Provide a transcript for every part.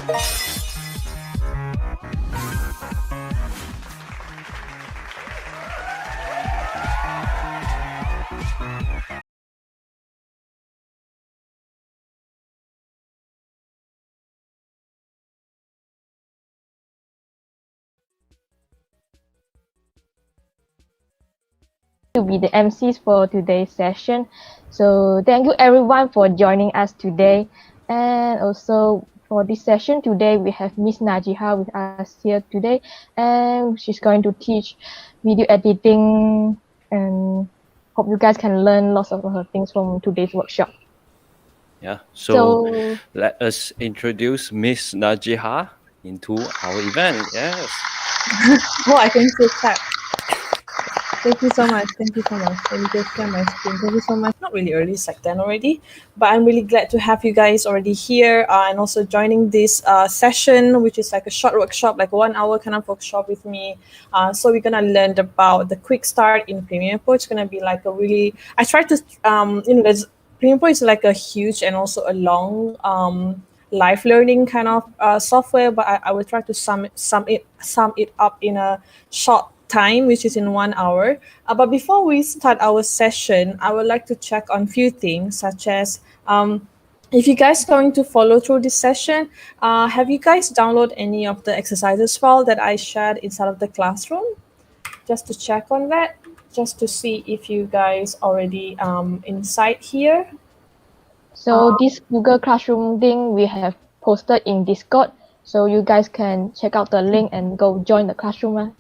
To be the MCs for today's session. So thank you everyone for joining us today. And also for this session today, we have Miss Najihah with us here today, and she's going to teach video editing, and hope you guys can learn lots of her things from today's workshop. Yeah, So let us introduce Miss Najihah into our event. Yes. Oh, I can see chat. Thank you so much. Thank you so much. Let me just share my screen. Thank you so much. Not really early, it's like 10 already, but I'm really glad to have you guys already here and also joining this session, which is like a short workshop, like a 1 hour kind of workshop with me. So we're gonna learn about the quick start in Premiere Pro. It's gonna be like a really, I try to, there's Premiere Pro is like a huge and also a long life learning kind of software, but I will try to sum it up in a short time, which is in 1 hour. But before we start our session, I would like to check on few things, such as if you guys going to follow through this session, have you guys downloaded any of the exercises file that I shared inside of the classroom? Just to check on that, just to see if you guys already inside here. So this Google Classroom thing we have posted in Discord, so you guys can check out the link and go join the classroom.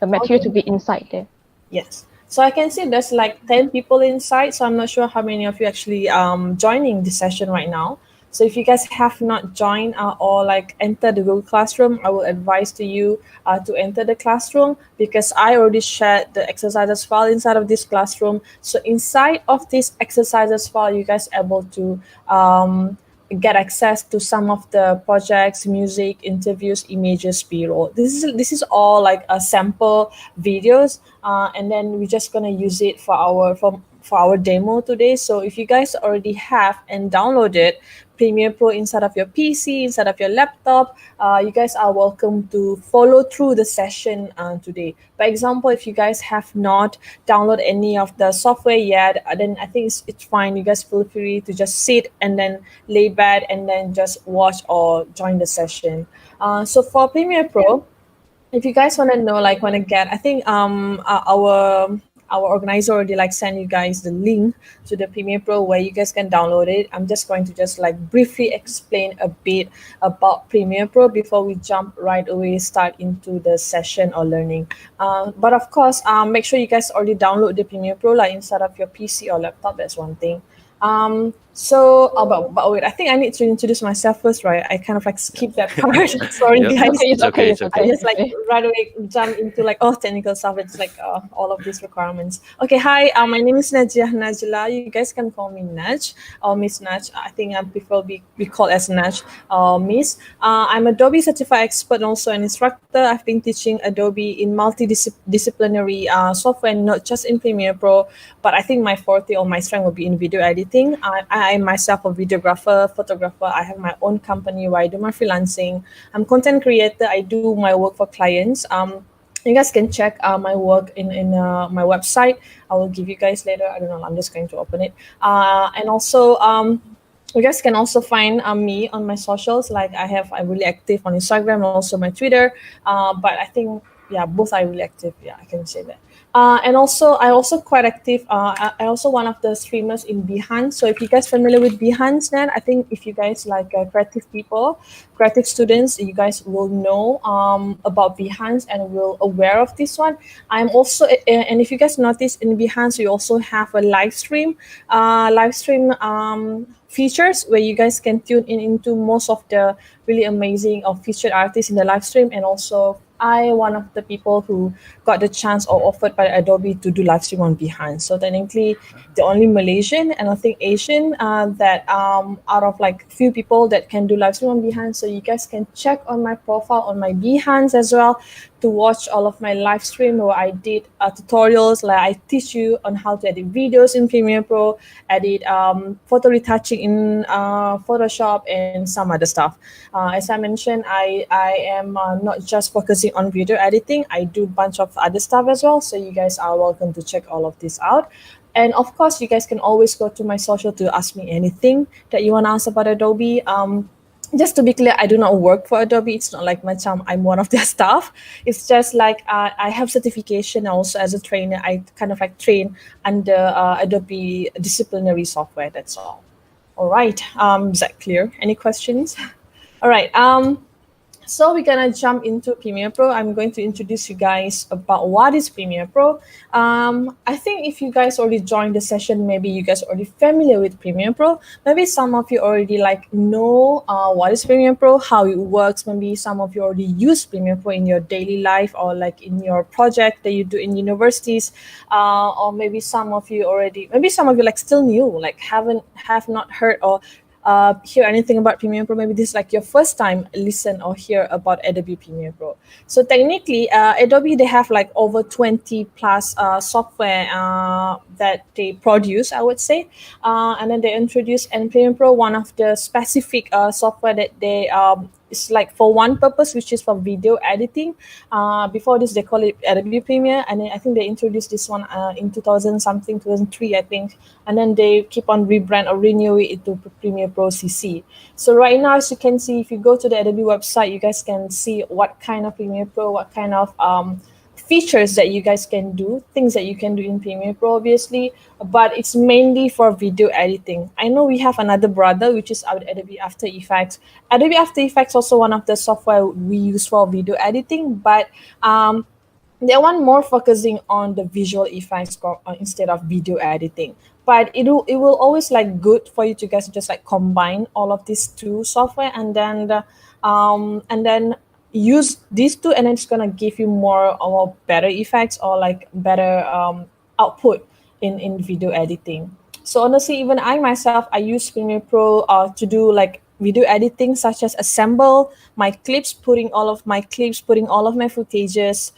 The material to be inside there. Yes. So I can see there's like 10 people inside. So I'm not sure how many of you actually joining the session right now. So if you guys have not joined or like enter the Google Classroom, I will advise to you to enter the classroom, because I already shared the exercises file inside of this classroom. So inside of this exercises file, you guys able to get access to some of the projects, music, interviews, images, B-roll. This is all like a sample videos, and then we're just gonna use it for our demo today. So if you guys already have and downloaded Premiere Pro inside of your PC, inside of your laptop, you guys are welcome to follow through the session today. For example, if you guys have not downloaded any of the software yet, then I think it's fine. You guys feel free to just sit and then lay back and then just watch or join the session. So for Premiere Pro, if you guys want to know, like want to get, I think our organizer already like send you guys the link to the Premiere Pro where you guys can download it. I'm just going to just like briefly explain a bit about Premiere Pro before we jump right away start into the session or learning. But of course, make sure you guys already download the Premiere Pro like inside of your PC or laptop. That's one thing. But wait, I think I need to introduce myself first, right? I kind of like skip that part. Sorry, Yeah. guys. It's okay. I just like right away jump into like technical stuff. It's like all of these requirements. Okay, hi. My name is Najihah Najlaa. You guys can call me Naj or Miss Naj. I think I prefer be called as Naj or Miss. I'm Adobe Certified Expert and also an instructor. I've been teaching Adobe in multidisciplinary software, not just in Premiere Pro, but I think my forte or my strength will be in video editing. I myself a videographer, photographer. I have my own company where I do my freelancing. I'm content creator. I do my work for clients. You guys can check my work in my website. I will give you guys later. I don't know. I'm just going to open it. And also, you guys can also find me on my socials. Like I'm really active on Instagram and also my Twitter. But I think both are really active. Yeah, I can say that. And also, I also quite active. I also one of the streamers in Behance. So if you guys familiar with Behance, then I think if you guys like creative people, creative students, you guys will know about Behance and will aware of this one. I'm also, and if you guys notice in Behance, we also have a live stream features where you guys can tune in into most of the really amazing or featured artists in the live stream. And also one of the people who got the chance or offered by Adobe to do live stream on Behance. So technically the only Malaysian and I think Asian that out of like few people that can do live stream on Behance. So you guys can check on my profile on my Behance as well to watch all of my live stream where I did tutorials, like I teach you on how to edit videos in Premiere Pro, edit photo retouching in Photoshop, and some other stuff. As I mentioned, I am not just focusing on video editing. I do a bunch of other stuff as well. So you guys are welcome to check all of this out. And of course, you guys can always go to my social to ask me anything that you want to ask about Adobe. Just to be clear, I do not work for Adobe. It's not like I'm one of their staff. It's just like I have certification also as a trainer. I kind of like train under Adobe disciplinary software. That's all. All right. Is that clear? Any questions? All right. So we're gonna jump into Premiere Pro. I'm going to introduce you guys about what is Premiere Pro. I think if you guys already joined the session, maybe you guys already familiar with Premiere Pro. Maybe some of you already like know what is Premiere Pro, how it works. Maybe some of you already use Premiere Pro in your daily life or like in your project that you do in universities. Or maybe some of you like still new, like have not heard or hear anything about Premiere Pro. Maybe this is like your first time listen or hear about Adobe Premiere Pro. So technically, Adobe, they have like over 20 plus software that they produce, I would say. And then they introduce, and Premiere Pro, one of the specific software that they it's like for one purpose, which is for video editing. Before this, they call it Adobe Premiere, and then I think they introduced this one in 2003, I think, and then they keep on rebrand or renew it into Premiere Pro CC. So right now, as you can see, if you go to the Adobe website, you guys can see what kind of Premiere Pro, what kind of features that you guys can do, things that you can do in Premiere Pro, obviously, but it's mainly for video editing. I know we have another brother, which is Adobe After Effects. Adobe After Effects also one of the software we use for video editing, but they want more focusing on the visual effects instead of video editing. But it will always like good for you to guys just like combine all of these two software and then use these two, and it's gonna give you more or better effects or like better output in video editing. So honestly, even I myself, I use Premiere Pro to do like video editing, such as assemble my clips, putting all of my footages,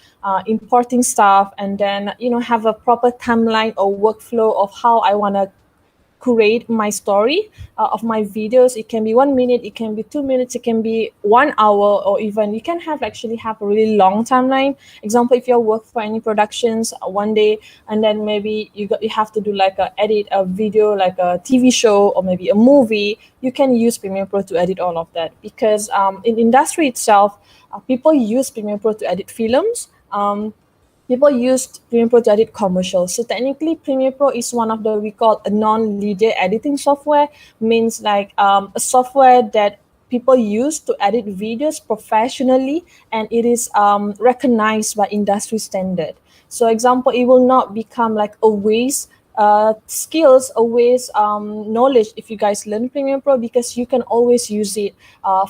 importing stuff, and then have a proper timeline or workflow of how I want to curate my story of my videos. It can be 1 minute, it can be 2 minutes, it can be 1 hour, or even you can actually have a really long timeline. Example, if you work for any productions one day, and then maybe you have to do like edit a video like a TV show or maybe a movie, you can use Premiere Pro to edit all of that, because in industry itself, people use Premiere Pro to edit films. People used Premiere Pro to edit commercials. So technically, Premiere Pro is one of the we call a non-linear editing software. Means like a software that people use to edit videos professionally, and it is recognized by industry standard. So example, it will not become like a waste skills, always knowledge if you guys learn Premiere Pro, because you can always use it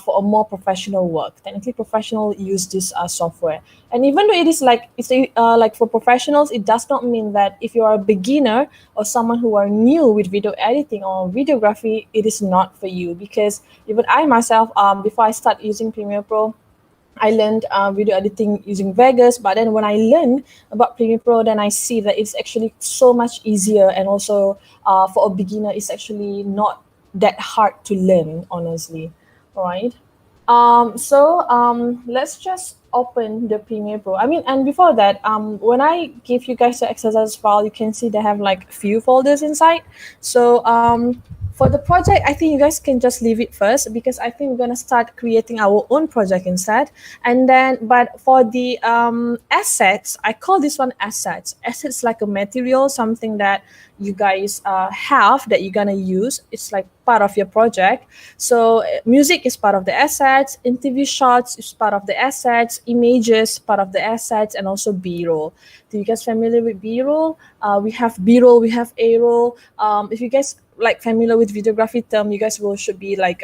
for a more professional work. Technically, professional use this software, and even though it is like like for professionals, it does not mean that if you are a beginner or someone who are new with video editing or videography, it is not for you. Because even I myself, before I start using Premiere Pro, I learned video editing using Vegas, but then when I learned about Premiere Pro, then I see that it's actually so much easier, and also for a beginner, it's actually not that hard to learn, honestly. All right. Let's just open the Premiere Pro. And before that, when I give you guys the exercise file, you can see they have like few folders inside. So for the project, I think you guys can just leave it first, because I think we're gonna start creating our own project instead. And then, but for the assets, I call this one assets. Assets like a material, something that you guys have that you're gonna use. It's like part of your project. So music is part of the assets, interview shots is part of the assets, images part of the assets, and also B-roll. Do you guys familiar with B-roll? We have B-roll, we have A-roll. If you guys like familiar with videography term, you guys should be like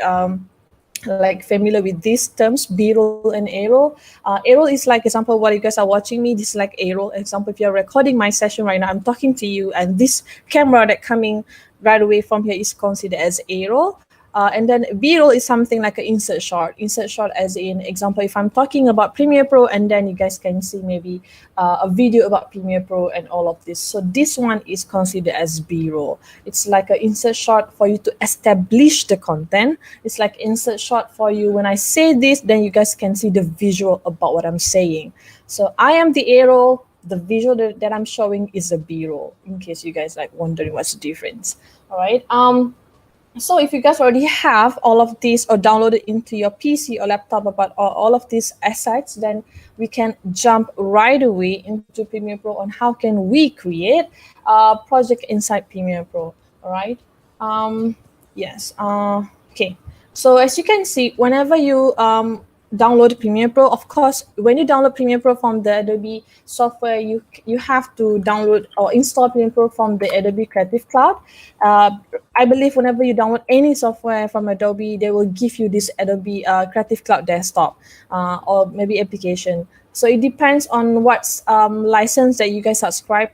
familiar with these terms, B-roll and A-roll. A-roll is like example while you guys are watching me, this is like A-roll. Example, if you're recording my session right now, I'm talking to you, and this camera that coming right away from here is considered as A-roll. And then B-roll is something like an insert shot. Insert shot as in example, if I'm talking about Premiere Pro, and then you guys can see maybe a video about Premiere Pro and all of this. So this one is considered as B-roll. It's like an insert shot for you to establish the content. It's like insert shot for you. When I say this, then you guys can see the visual about what I'm saying. So I am the A-roll. The visual that I'm showing is a B-roll, in case you guys like wondering what's the difference. All right. So if you guys already have all of these or downloaded into your PC or laptop about all of these assets, then we can jump right away into Premiere Pro on how can we create a project inside Premiere Pro. All right. Yes. Okay. So as you can see, whenever you download Premiere Pro, of course, when you download Premiere Pro from the Adobe software, you have to download or install Premiere Pro from the Adobe Creative Cloud. I believe whenever you download any software from Adobe, they will give you this Adobe Creative Cloud desktop or maybe application. So it depends on what license that you guys subscribe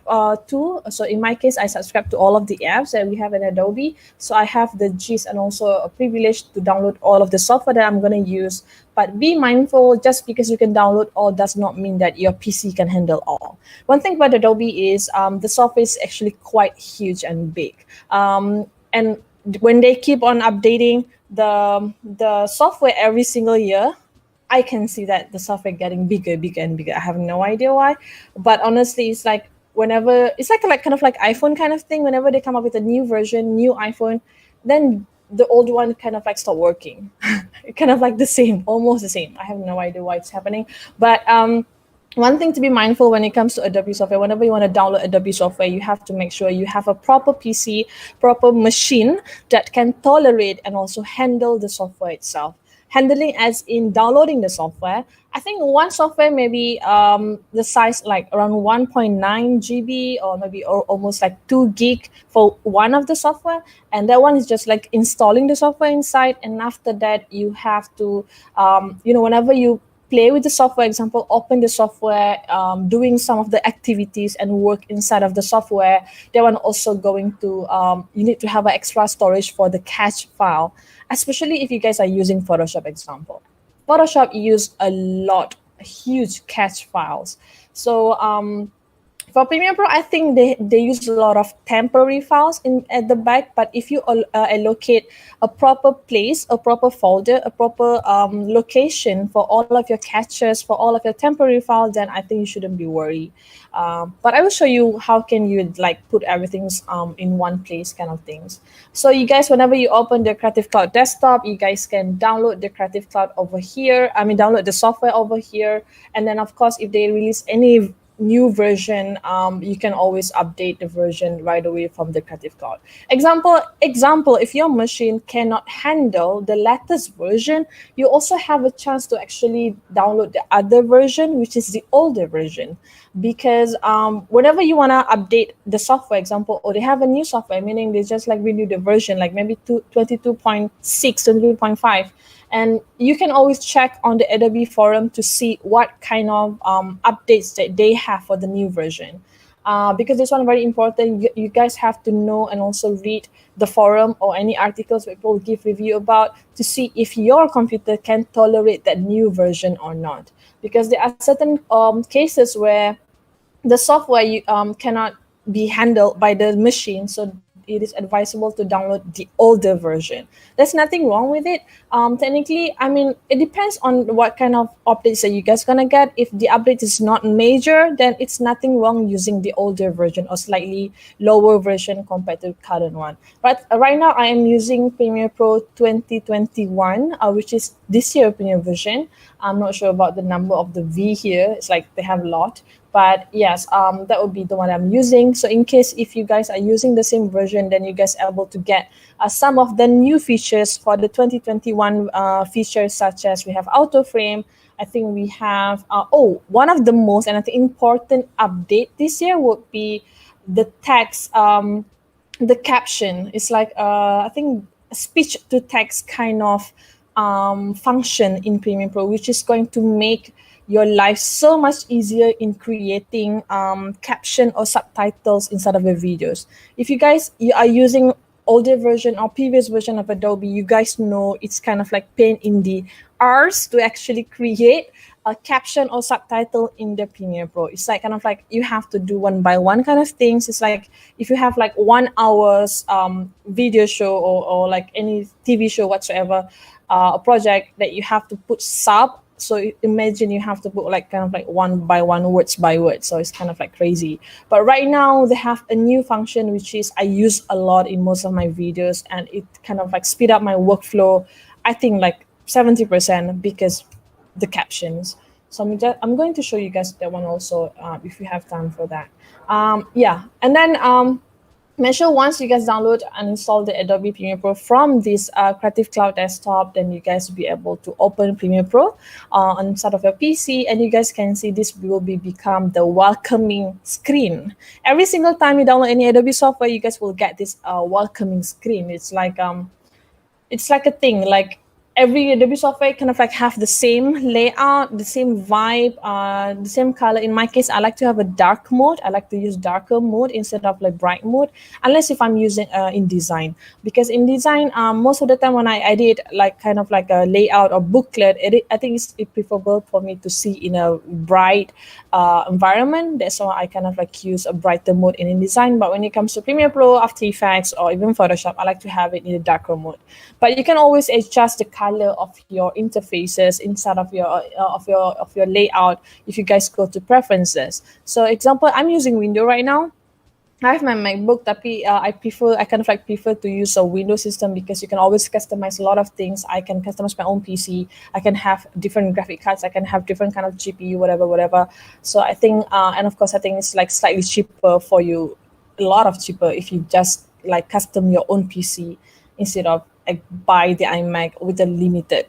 to. So in my case, I subscribe to all of the apps that we have in Adobe. So I have the gist and also a privilege to download all of the software that I'm going to use. But be mindful, just because you can download all does not mean that your PC can handle all. One thing about Adobe is the software is actually quite huge and big. And when they keep on updating the software every single year, I can see that the software getting bigger, bigger, and bigger. I have no idea why, but honestly, it's like whenever it's like kind of like iPhone kind of thing. Whenever they come up with a new version, new iPhone, then the old one kind of like stop working. Kind of like the same, almost the same. I have no idea why it's happening, but one thing to be mindful when it comes to Adobe software, whenever you want to download Adobe software, you have to make sure you have a proper PC, proper machine that can tolerate and also handle the software itself. Handling as in downloading the software. I think one software maybe the size like around 1.9 GB or maybe almost like 2 gig for one of the software. And that one is just like installing the software inside. And after that, you have to, whenever you play with the software, example, open the software, doing some of the activities and work inside of the software, that one also going to, you need to have an extra storage for the cache file, especially if you guys are using Photoshop, example. Photoshop use a lot, huge cache files. So for Premiere Pro, I think they use a lot of temporary files at the back, but if you allocate a proper place, a proper folder, a proper location for all of your caches, for all of your temporary files, then I think you shouldn't be worried. But I will show you how can you like put everything in one place kind of things. So you guys, whenever you open the Creative Cloud desktop, you guys can download the Creative Cloud over here. Download the software over here. And then of course, if they release any new version, you can always update the version right away from the Creative Cloud. Example, if your machine cannot handle the latest version, you also have a chance to actually download the other version, which is the older version. Because whenever you want to update the software, example, or they have a new software, meaning they just like renew the version, like maybe 22.6, 22.5, and you can always check on the Adobe forum to see what kind of updates that they have for the new version. Because this one very important, you guys have to know and also read the forum or any articles people give review about to see if your computer can tolerate that new version or not. Because there are certain cases where the software cannot be handled by the machine, so it is advisable to download the older version. There's nothing wrong with it. Technically, it depends on what kind of updates that you guys gonna get. If the update is not major, then it's nothing wrong using the older version or slightly lower version compared to the current one. But right now, I am using Premiere Pro 2021, which is this year Premiere version. I'm not sure about the number of the V here. It's like they have a lot. But yes, that would be the one I'm using. So in case if you guys are using the same version, then you guys are able to get some of the new features for the 2021 features, such as we have auto frame. I think we have, one of the most and I think important update this year would be the text, the caption. It's like, I think speech to text kind of function in Premiere Pro, which is going to make your life so much easier in creating caption or subtitles inside of your videos. If you guys are using older version or previous version of Adobe, you guys know it's kind of like pain in the arse to actually create a caption or subtitle in the Premiere Pro. It's like kind of like you have to do one by one kind of things. It's like if you have like 1 hour's video show or like any TV show whatsoever, a project that you have to put sub. So imagine you have to put like kind of like one by one, words by word. So it's kind of like crazy. But right now they have a new function which is I use a lot in most of my videos, and it kind of like speed up my workflow. I think like 70% because the captions. So I'm going to show you guys that one also if you have time for that. Yeah, and then make sure once you guys download and install the Adobe Premiere Pro from this Creative Cloud desktop, then you guys will be able to open Premiere Pro on side of your PC, and you guys can see this will become the welcoming screen. Every single time you download any Adobe software, you guys will get this welcoming screen. It's like a thing, like every Adobe software kind of like have the same layout, the same vibe, the same color. In my case, I like to have a dark mode. I like to use darker mode instead of like bright mode, unless if I'm using InDesign. Because InDesign, most of the time when I edit like kind of like a layout or booklet, I think it's preferable for me to see in a bright environment. That's why I kind of like use a brighter mode in InDesign. But when it comes to Premiere Pro, After Effects, or even Photoshop, I like to have it in a darker mode. But you can always adjust the color of your interfaces inside of your layout if you guys go to preferences. So example, I'm using Windows right now. I have my MacBook, tapi I kind of like prefer to use a Windows system because you can always customize a lot of things. I can customize my own PC. I can have different graphic cards. I can have different kind of GPU, whatever. So I think, and of course, I think it's like slightly cheaper for you, a lot of cheaper if you just like custom your own PC instead of like buy the iMac with the limited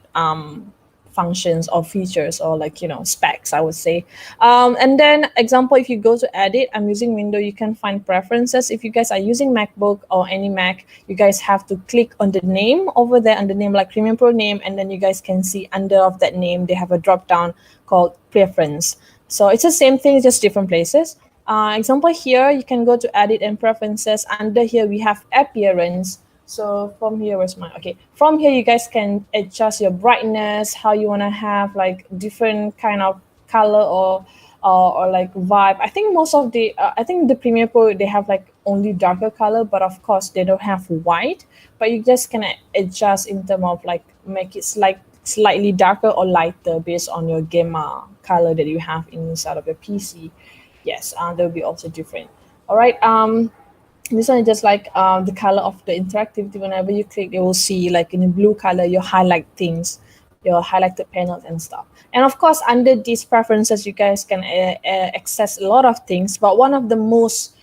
functions or features or like specs, I would say. And then example, if you go to edit, I'm using Windows, you can find preferences. If you guys are using MacBook or any Mac, you guys have to click on the name over there, on the name like Premiere Pro name, and then you guys can see under of that name they have a drop down called preference. So it's the same thing, just different places. Example here, you can go to edit and preferences. Under here we have appearance. So from here, from here you guys can adjust your brightness, how you want to have like different kind of color or like vibe. I think most of the I think the Premiere Pro, they have like only darker color, but of course they don't have white. But you just can adjust in terms of like make it slightly darker or lighter based on your gamma color that you have inside of your PC. Yes, that will be also different. All right. This one is just like the color of the interactivity. Whenever you click, you will see like in the blue color your highlight things, your highlighted panels and stuff. And of course, under these preferences, you guys can access a lot of things. But one of the most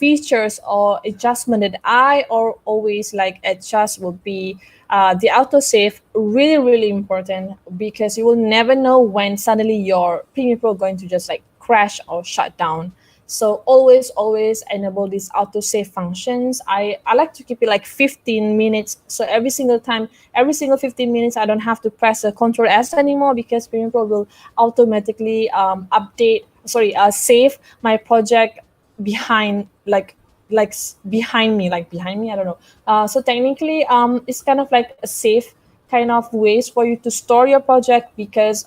features or adjustment that I always like adjust will be the autosave. Really important, because you will never know when suddenly your Premiere Pro going to just like crash or shut down. So always enable these autosave functions. I like to keep it like 15 minutes. So every single 15 minutes, I don't have to press a Control S anymore, because Premiere Pro will automatically save my project behind behind me. I don't know. So technically, it's kind of like a safe kind of ways for you to store your project, because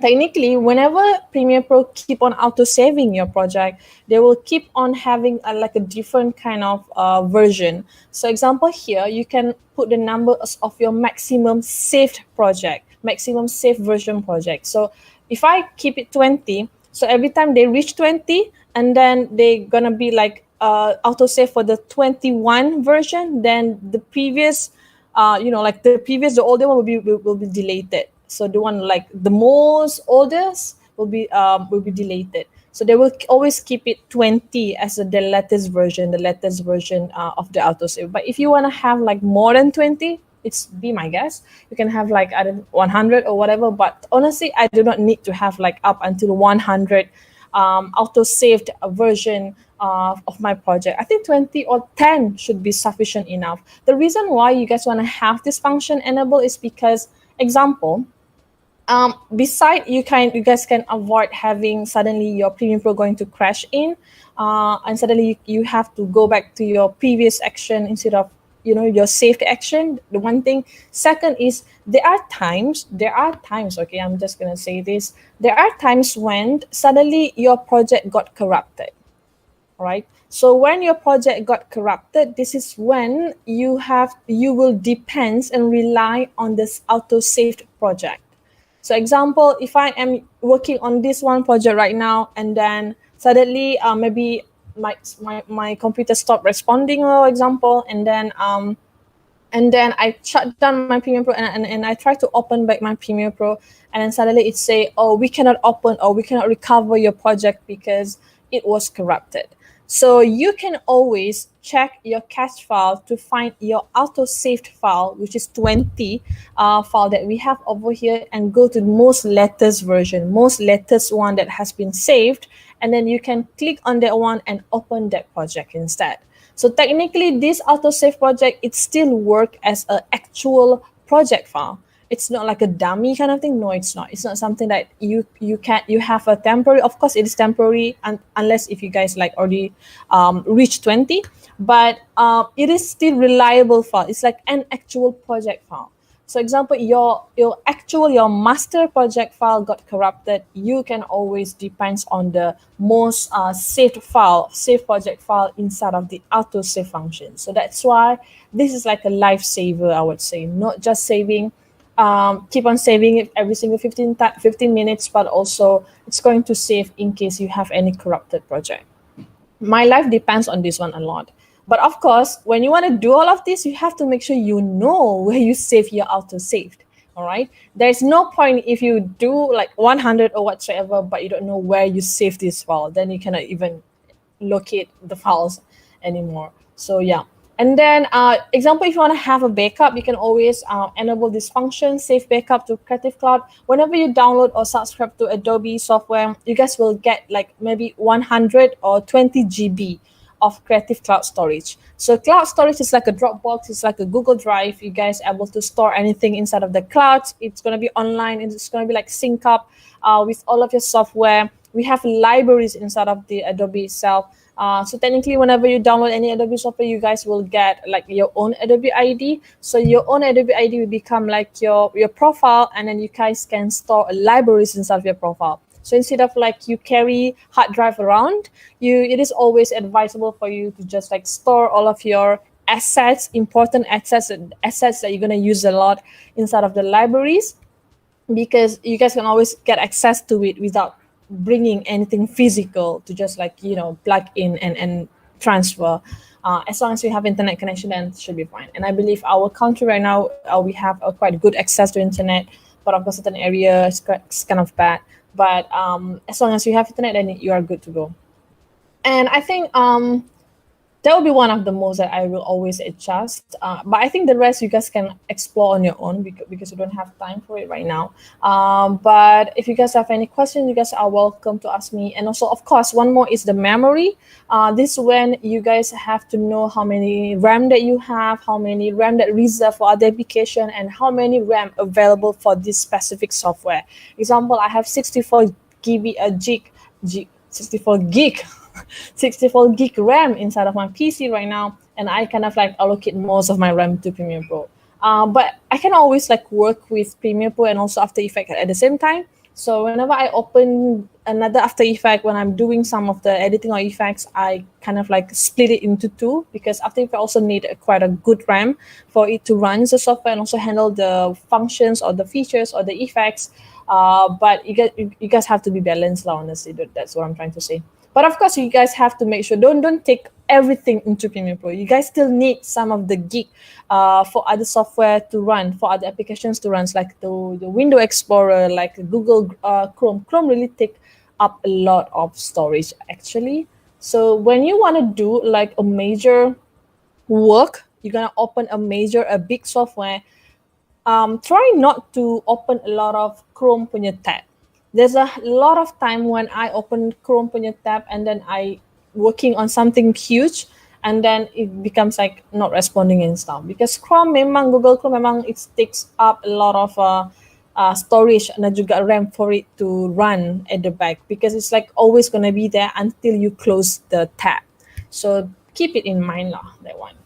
technically, whenever Premiere Pro keep on auto-saving your project, they will keep on having like a different kind of version. So example here, you can put the numbers of your maximum saved project, maximum saved version project. So if I keep it 20, so every time they reach 20, and then they're gonna be like auto-save for the 21 version, then the previous, the older one will be deleted. So the one like the most oldest will be deleted. So they will always keep it 20 as the latest version of the autosave. But if you want to have like more than 20, it's be my guess. You can have like 100 or whatever. But honestly, I do not need to have like up until 100 auto-saved version of my project. I think 20 or 10 should be sufficient enough. The reason why you guys want to have this function enabled is because, example, Beside, you guys can avoid having suddenly your Premiere Pro going to crash in, and suddenly you have to go back to your previous action instead of your saved action. The one thing. Second is there are times. Okay, I'm just gonna say this. There are times when suddenly your project got corrupted. Right. So when your project got corrupted, this is when you will depend and rely on this auto saved project. So example, if I am working on this one project right now, and then suddenly maybe my computer stopped responding, for example, and then I shut down my Premiere Pro, and I try to open back my Premiere Pro, and then suddenly it say, oh, we cannot open or we cannot recover your project because it was corrupted. So you can always check your cache file to find your auto-saved file, which is 20 file that we have over here, and go to the most latest version, most latest one that has been saved, and then you can click on that one and open that project instead. So technically, this autosave project, it still work as an actual project file. It's not like a dummy kind of thing. No, it's not. It's not something that you have a temporary. Of course, it is temporary, unless if you guys like already reach 20. But it is still reliable file. It's like an actual project file. So example, your master project file got corrupted, you can always depend on the most saved project file inside of the auto save function. So that's why this is like a lifesaver, I would say. Not just saving, keep on saving it every single 15 minutes, but also it's going to save in case you have any corrupted project. My life depends on this one a lot. But of course, when you want to do all of this, you have to make sure you know where you save your auto saved. All right. There's no point if you do like 100 or whatsoever, but you don't know where you save this file. Then you cannot even locate the files anymore. So yeah. And then example, if you want to have a backup, you can always enable this function, save backup to Creative Cloud. Whenever you download or subscribe to Adobe software, you guys will get like maybe 100 or 20 GB of Creative Cloud storage. So cloud storage is like a Dropbox, it's like a Google Drive. You guys are able to store anything inside of the cloud. It's going to be online, and it's going to be like sync up with all of your software. We have libraries inside of the Adobe itself. So technically, whenever you download any Adobe software, you guys will get like your own Adobe ID. So your own Adobe ID will become like your profile, and then you guys can store libraries inside of your profile. So instead of like you carry hard drive around, it is always advisable for you to just like store all of your assets, important assets that you're going to use a lot inside of the libraries, because you guys can always get access to it without bringing anything physical to just like, plug in and transfer. As long as you have internet connection, then it should be fine. And I believe our country right now, we have a quite good access to internet, but of course certain areas it's kind of bad. But as long as you have internet, then you are good to go. And I think that will be one of the most that I will always adjust. But I think the rest you guys can explore on your own, because you don't have time for it right now. But if you guys have any questions, you guys are welcome to ask me. And also, of course, one more is the memory. This is when you guys have to know how many RAM that you have, how many RAM that reserved for other application, and how many RAM available for this specific software. Example, I have 64 gig RAM inside of my PC right now, and I kind of like allocate most of my RAM to Premiere Pro. But I can always like work with Premiere Pro and also After Effects at the same time. So whenever I open another After Effects, when I'm doing some of the editing or effects, I kind of like split it into two, because After Effects also need quite a good RAM for it to run the software and also handle the functions or the features or the effects. But you guys have to be balanced, honestly. That's what I'm trying to say. But of course, you guys have to make sure, don't take everything into Premiere Pro. You guys still need some of the gig for other software to run, for other applications to run, like the Window Explorer, like Google Chrome. Chrome really take up a lot of storage, actually. So when you want to do like a major work, you're going to open a big software, try not to open a lot of Chrome punya tab. There's a lot of time when I open Chrome punya tab and then I working on something huge, and then it becomes like not responding and stuff, because Google Chrome memang it takes up a lot of storage dan juga RAM for it to run at the back, because it's like always gonna be there until you close the tab. So keep it in mind lah, that one.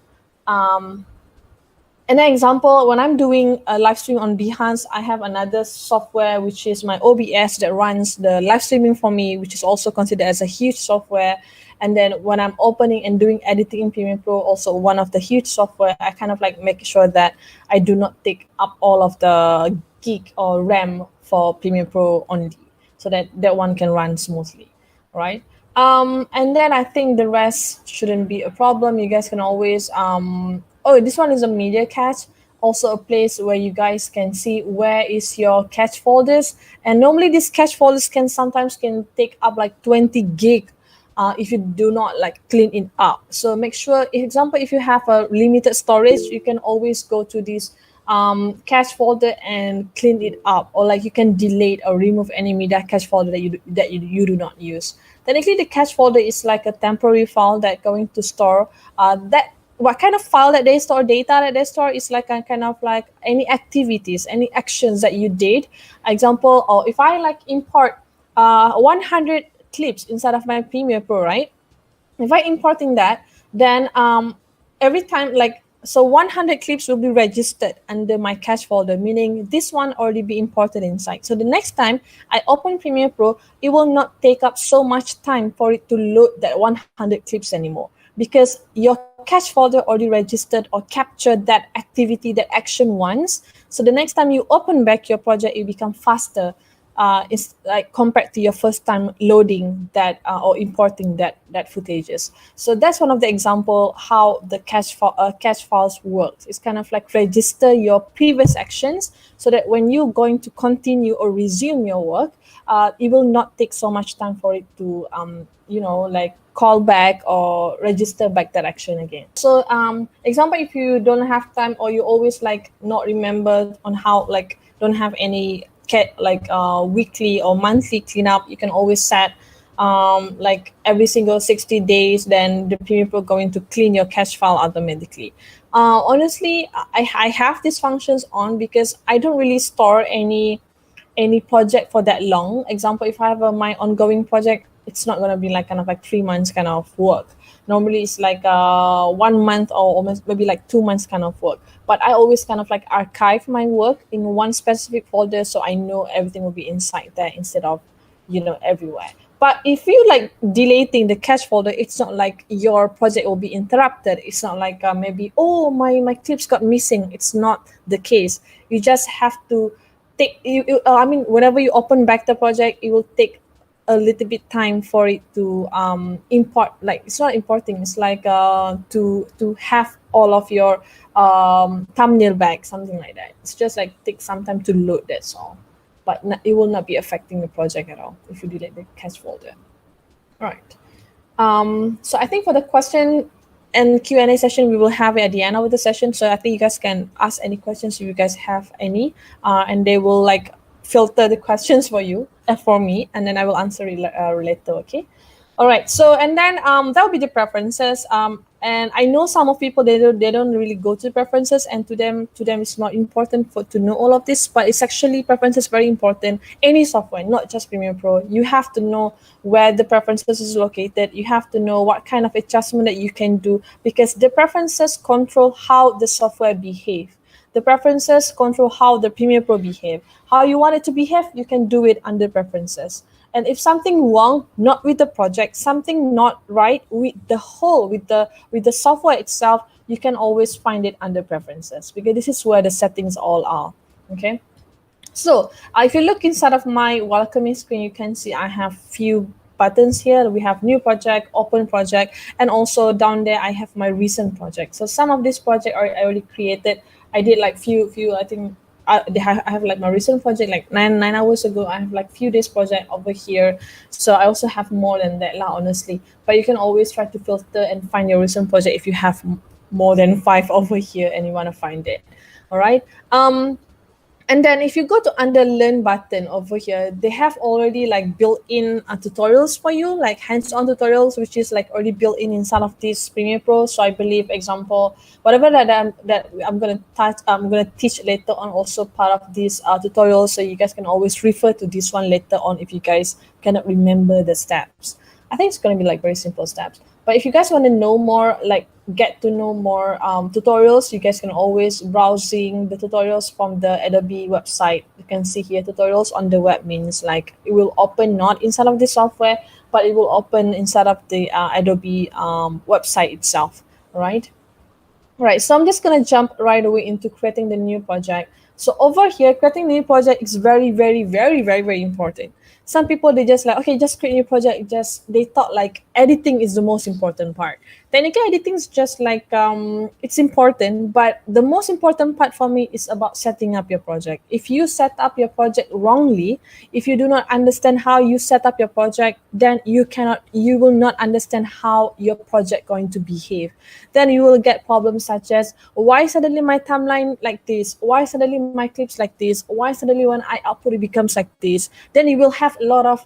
An example, when I'm doing a live stream on Behance, I have another software, which is my OBS, that runs the live streaming for me, which is also considered as a huge software. And then when I'm opening and doing editing in Premiere Pro, also one of the huge software, I kind of like make sure that I do not take up all of the gig or RAM for Premiere Pro only, so that that one can run smoothly, right? And then I think the rest shouldn't be a problem. You guys can always, oh, this one is a media cache, also a place where you guys can see where is your cache folders. And normally these cache folders can sometimes take up like 20 gig if you do not like clean it up. So make sure, example, if you have a limited storage, you can always go to this cache folder and clean it up, or like you can delete or remove any media cache folder that you do not use. Technically, the cache folder is like a temporary file that going to store that what kind of file that they store, data that they store, is like a kind of like any activities, any actions that you did. Example, or if I like import 100 clips inside of my Premiere Pro, right? If I importing that, then every time, like, so 100 clips will be registered under my cache folder, meaning this one already be imported inside. So the next time I open Premiere Pro, it will not take up so much time for it to load that 100 clips anymore, because your cache folder already registered or captured that activity, that action once. So the next time you open back your project, it become faster. It's like compared to your first time loading that or importing that footages. So that's one of the example how the cache files works. It's kind of like register your previous actions, so that when you're going to continue or resume your work, it will not take so much time for it to like call back or register back that action again. So example, if you don't have time, or you always like not remember on how, like don't have any weekly or monthly cleanup, you can always set like every single 60 days, then the Premiere Pro going to clean your cache file automatically. Honestly, I have these functions on because I don't really store any project for that long. Example, if I have my ongoing project, it's not going to be like kind of like 3 months kind of work. Normally it's like 1 month or almost maybe like 2 months kind of work. But I always kind of like archive my work in one specific folder, so I know everything will be inside there instead of everywhere. But if you like deleting the cache folder, it's not like your project will be interrupted. It's not like maybe, oh, my clips got missing. It's not the case. You just have to take whenever you open back the project, it will take a little bit time for it to import. Like, it's not importing, it's like to have all of your thumbnail back, something like that. It's just like take some time to load, that's all. But it will not be affecting the project at all if you delete the cache folder. All right. So I think for the question and Q&A session, we will have it at the end of the session. So I think you guys can ask any questions if you guys have any, and they will like filter the questions for you, for me, and then I will answer it later, okay? All right, so and then that will be the preferences. And I know some of people, they don't really go to preferences, and to them it's not important to know all of this, but it's actually preferences very important. Any software, not just Premiere Pro, you have to know where the preferences is located. You have to know what kind of adjustment that you can do, because the preferences control how the software behave. The preferences control how the Premiere Pro behave. How you want it to behave, you can do it under preferences. And if something wrong, not with the project, something not right with the whole, with the software itself, you can always find it under preferences, because this is where the settings all are, okay? So if you look inside of my welcoming screen, you can see I have few buttons here. We have new project, open project, and also down there I have my recent project. So some of these projects are already created. I did like few I think I have like my recent project like nine hours ago. I have like few days project over here. So I also have more than that lah, honestly. But you can always try to filter and find your recent project if you have more than 5 over here and you want to find it. All right. And then if you go to under learn button over here, they have already like built-in tutorials for you, like hands-on tutorials, which is like already built in inside of this Premiere Pro. So I believe, example, whatever that I'm gonna touch, I'm gonna teach later on, also part of this tutorial. So you guys can always refer to this one later on if you guys cannot remember the steps. I think it's gonna be like very simple steps. But if you guys want to know more, like get to know more tutorials, you guys can always browsing the tutorials from the Adobe website. You can see here tutorials on the web means like it will open not inside of the software, but it will open inside of the Adobe website itself, right? Right, so I'm just gonna jump right away into creating the new project. So over here, creating the new project is very, very, very, very, very important. Some people, they just like, okay, just create a new project. Just they thought like editing is the most important part. Technically, editing is just like it's important, but the most important part for me is about setting up your project. If you set up your project wrongly, if you do not understand how you set up your project, then you will not understand how your project going to behave. Then you will get problems such as, why suddenly my timeline like this, why suddenly my clips like this, why suddenly when I upload it becomes like this. Then you will have a lot of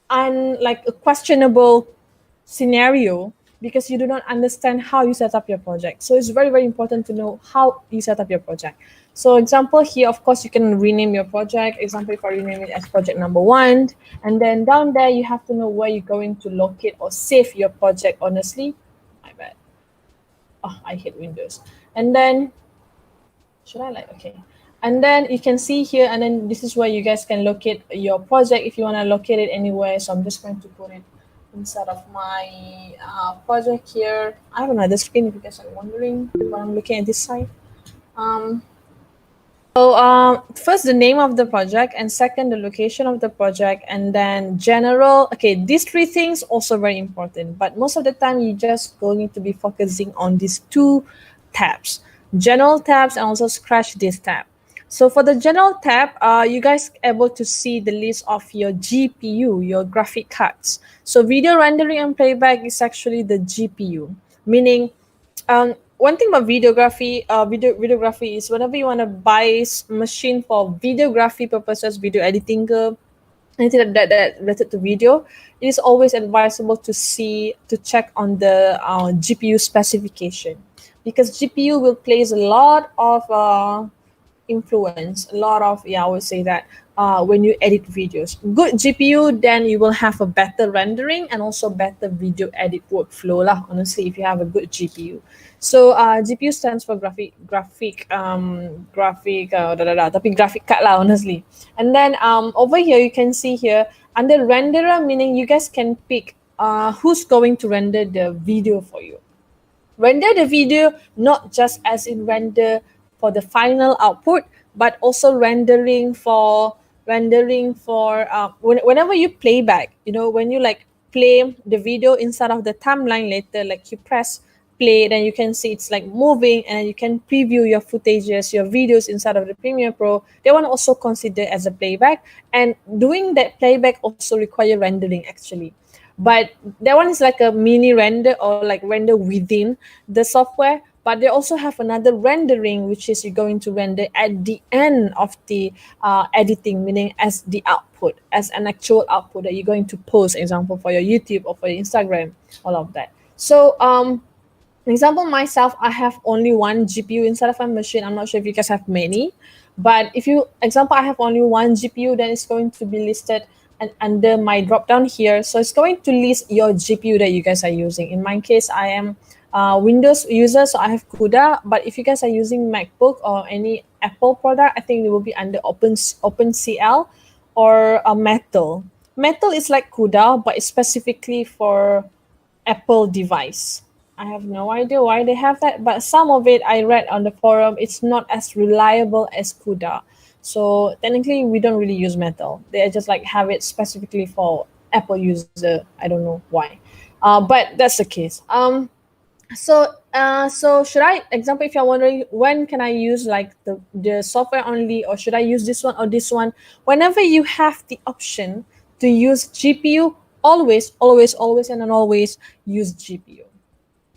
like a questionable scenario because you do not understand how you set up your project. So it's very, very important to know how you set up your project. So example here, of course, you can rename your project. Example, if I rename it as project number 1, and then down there you have to know where you're going to locate or save your project. Honestly, my bad. Oh, I hate Windows. And then should I like, okay. And then you can see here, and then this is where you guys can locate your project if you want to locate it anywhere. So I'm just going to put it inside of my project here. I have another screen if you guys are wondering when I'm looking at this side. Um, first the name of the project, and second the location of the project, and then general. Okay, these 3 things also very important, but most of the time you just going to be focusing on these 2 tabs, general tabs, and also scratch this tab. So for the general tab, you guys able to see the list of your GPU, your graphic cards. So video rendering and playback is actually the GPU, meaning one thing about videography is whenever you want to buy machine for videography purposes, video editing, anything that related to video, it is always advisable to check on the GPU specification, because GPU will plays a lot of influence, a lot of, yeah, I would say that when you edit videos. Good GPU, then you will have a better rendering and also better video edit workflow lah, honestly, if you have a good GPU. So GPU stands for graphic tapi graphic card lah, honestly. And then over here you can see here under renderer, meaning you guys can pick who's going to render the video for you. Render the video not just as in render for the final output, but also rendering for whenever you play back, when you like play the video inside of the timeline later, like you press play, then you can see it's like moving, and you can preview your footages, your videos inside of the Premiere Pro. They want to also consider as a playback, and doing that playback also require rendering actually. But that one is like a mini render, or like render within the software. But they also have another rendering, which is you're going to render at the end of the editing, meaning as the output, as an actual output that you're going to post, example for your YouTube or for your Instagram, all of that. So example, myself, I have only one GPU inside of my machine. I'm not sure if you guys have many, but if you, example, I have only one GPU, then it's going to be listed and under my drop down here. So it's going to list your GPU that you guys are using. In my case, I am Windows user, so I have CUDA. But if you guys are using MacBook or any Apple product, I think it will be under OpenCL or Metal. Metal is like CUDA, but it's specifically for Apple device. I have no idea why they have that, but some of it I read on the forum, it's not as reliable as CUDA. So technically, we don't really use Metal. They just like have it specifically for Apple user. I don't know why, but that's the case. So should I, example, if you're wondering when can I use like the software only, or should I use this one or this one? Whenever you have the option to use GPU, always and then always use GPU.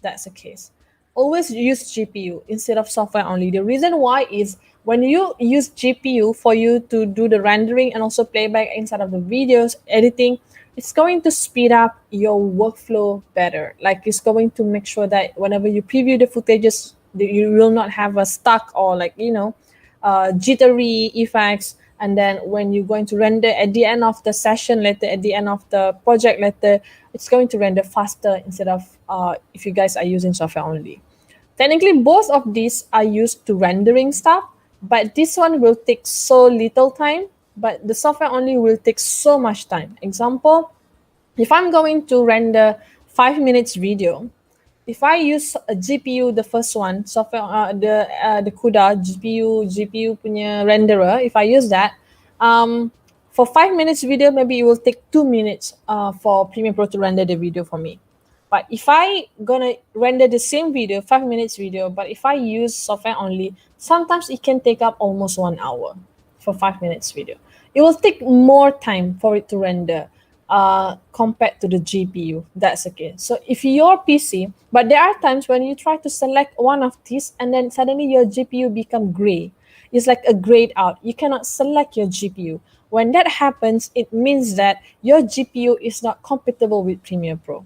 That's the case. always use GPU instead of software only. The reason why is when you use GPU for you to do the rendering and also playback inside of the videos, editing, it's going to speed up your workflow better. Like it's going to make sure that whenever you preview the footages, you will not have a stuck or like, jittery effects. And then when you're going to render at the end of the session later, at the end of the project later, it's going to render faster instead of if you guys are using software only. Technically, both of these are used to rendering stuff, but this one will take so little time, but the software only will take so much time. Example, if I'm going to render 5 minutes video, if I use a GPU, the first one, software, the CUDA GPU punya renderer, if I use that, for 5 minutes video, maybe it will take 2 minutes for Premiere Pro to render the video for me. But if I gonna render the same video, 5 minutes video, but if I use software only, sometimes it can take up almost 1 hour for 5 minutes video. It will take more time for it to render compared to the GPU. That's okay. So if your PC, but there are times when you try to select one of these and then suddenly your GPU become gray. It's like a grayed out. You cannot select your GPU. When that happens, it means that your GPU is not compatible with Premiere Pro.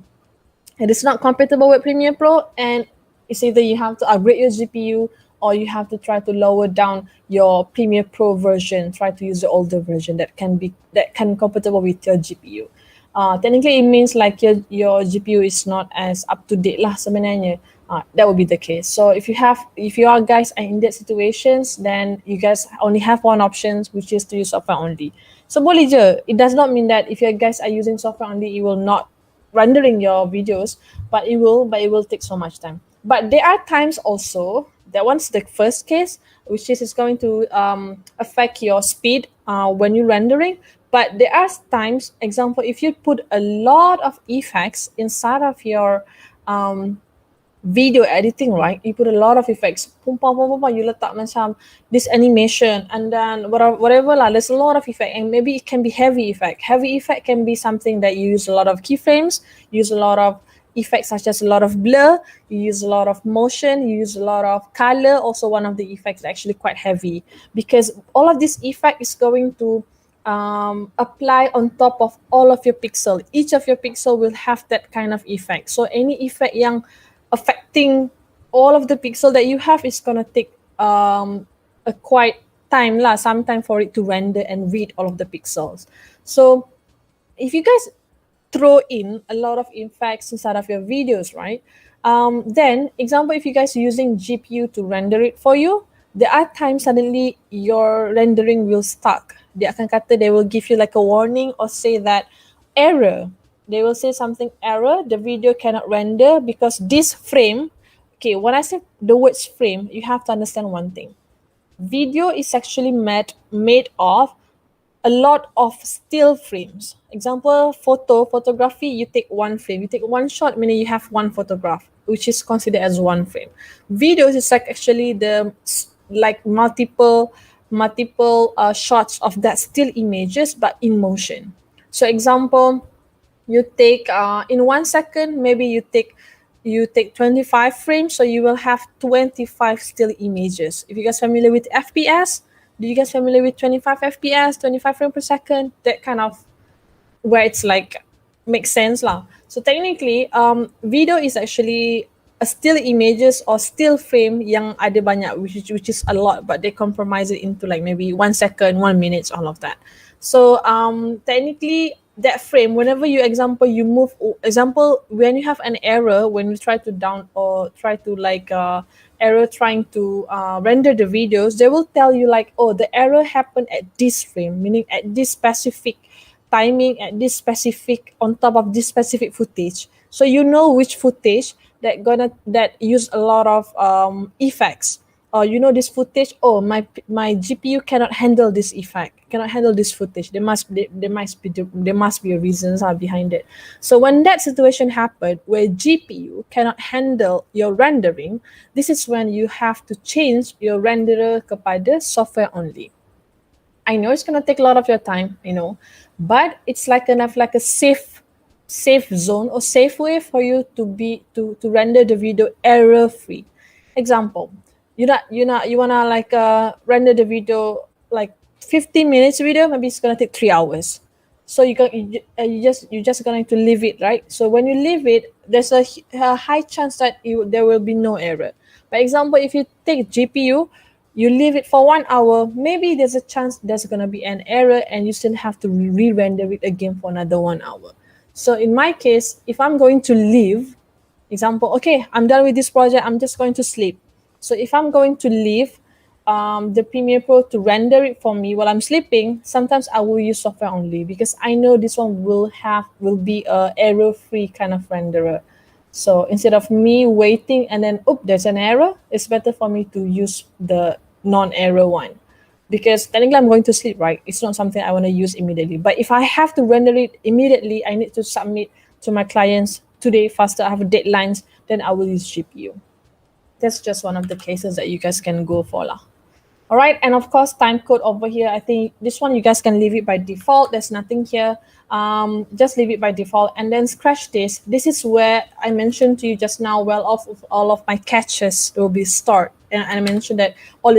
It is not compatible with Premiere Pro, and it's either you have to upgrade your GPU or you have to try to lower down your Premiere Pro version, try to use the older version that can compatible with your GPU. Technically, it means like your GPU is not as up to date lah sebenarnya. That would be the case. So if you are guys are in that situations, then you guys only have one option, which is to use software only. So boleh je. It does not mean that if you guys are using software only, it will not rendering your videos, but it will take so much time. But there are times also, that one's the first case, which is it's going to affect your speed when you're rendering. But there are times, example, if you put a lot of effects inside of your video editing, right? You put a lot of effects. You letak macam this animation and then whatever lah. There's a lot of effect, and maybe it can be heavy effect. Heavy effect can be something that you use a lot of keyframes, use a lot of effects such as a lot of blur, you use a lot of motion, you use a lot of color. Also, one of the effects actually quite heavy because all of this effect is going to apply on top of all of your pixel. Each of your pixel will have that kind of effect. So any effect yang affecting all of the pixel that you have is gonna take a quite time lah, some time for it to render and read all of the pixels. So if you guys throw in a lot of effects inside of your videos, right? Then, example, if you guys are using GPU to render it for you, there are times suddenly your rendering will stuck. Dia akan kata, they will give you like a warning or say that error. They will say something error, the video cannot render because this frame, okay, when I say the words frame, you have to understand one thing. Video is actually made of a lot of still frames. Example, photography, you take one frame. You take one shot, meaning you have one photograph, which is considered as one frame. Videos is like actually the multiple shots of that still images, but in motion. So example, you take in 1 second, maybe you take 25 frames, so you will have 25 still images. If you guys familiar with FPS, do you guys familiar with 25 FPS, 25 frames per second? That kind of where it's like makes sense lah. So technically, video is actually a still images or still frame yang ada banyak, which is a lot, but they compromise it into like maybe 1 second, 1 minute, all of that. So technically, that frame, whenever you move, when you have an error, when you try to down or try to error trying to render the videos, they will tell you like, oh, the error happened at this frame, meaning at this specific timing, at this specific, on top of this specific footage. So you know which footage that use a lot of effects. Or you know this footage, oh, my GPU cannot handle this effect, cannot handle this footage. There must be a reasons behind it. So when that situation happened where GPU cannot handle your rendering, this is when you have to change your renderer kepada software only. I know it's gonna take a lot of your time, but it's like a safe safe zone or safe way for you to render the video error free. Example, you wanna like render the video like 15 minutes video, maybe it's gonna take 3 hours. So you just going to leave it, right? So when you leave it, there's a high chance that there will be no error. For example, if you take GPU, you leave it for 1 hour, maybe there's a chance there's going to be an error and you still have to re-render it again for another 1 hour. So in my case, if I'm going to leave, example, okay, I'm done with this project, I'm just going to sleep. So if I'm going to leave the Premiere Pro to render it for me while I'm sleeping, sometimes I will use software only because I know this one will be a error-free kind of renderer. So instead of me waiting and then, there's an error, it's better for me to use the non-error one. Because technically I'm going to sleep, right? It's not something I want to use immediately. But if I have to render it immediately, I need to submit to my clients today faster, I have deadlines, then I will use GPU. That's just one of the cases that you guys can go for lah. All right, and of course, time code over here. I think this one you guys can leave it by default. There's nothing here. Just leave it by default. And then scratch this. This is where I mentioned to you just now, all of my caches will be stored. And I mentioned that all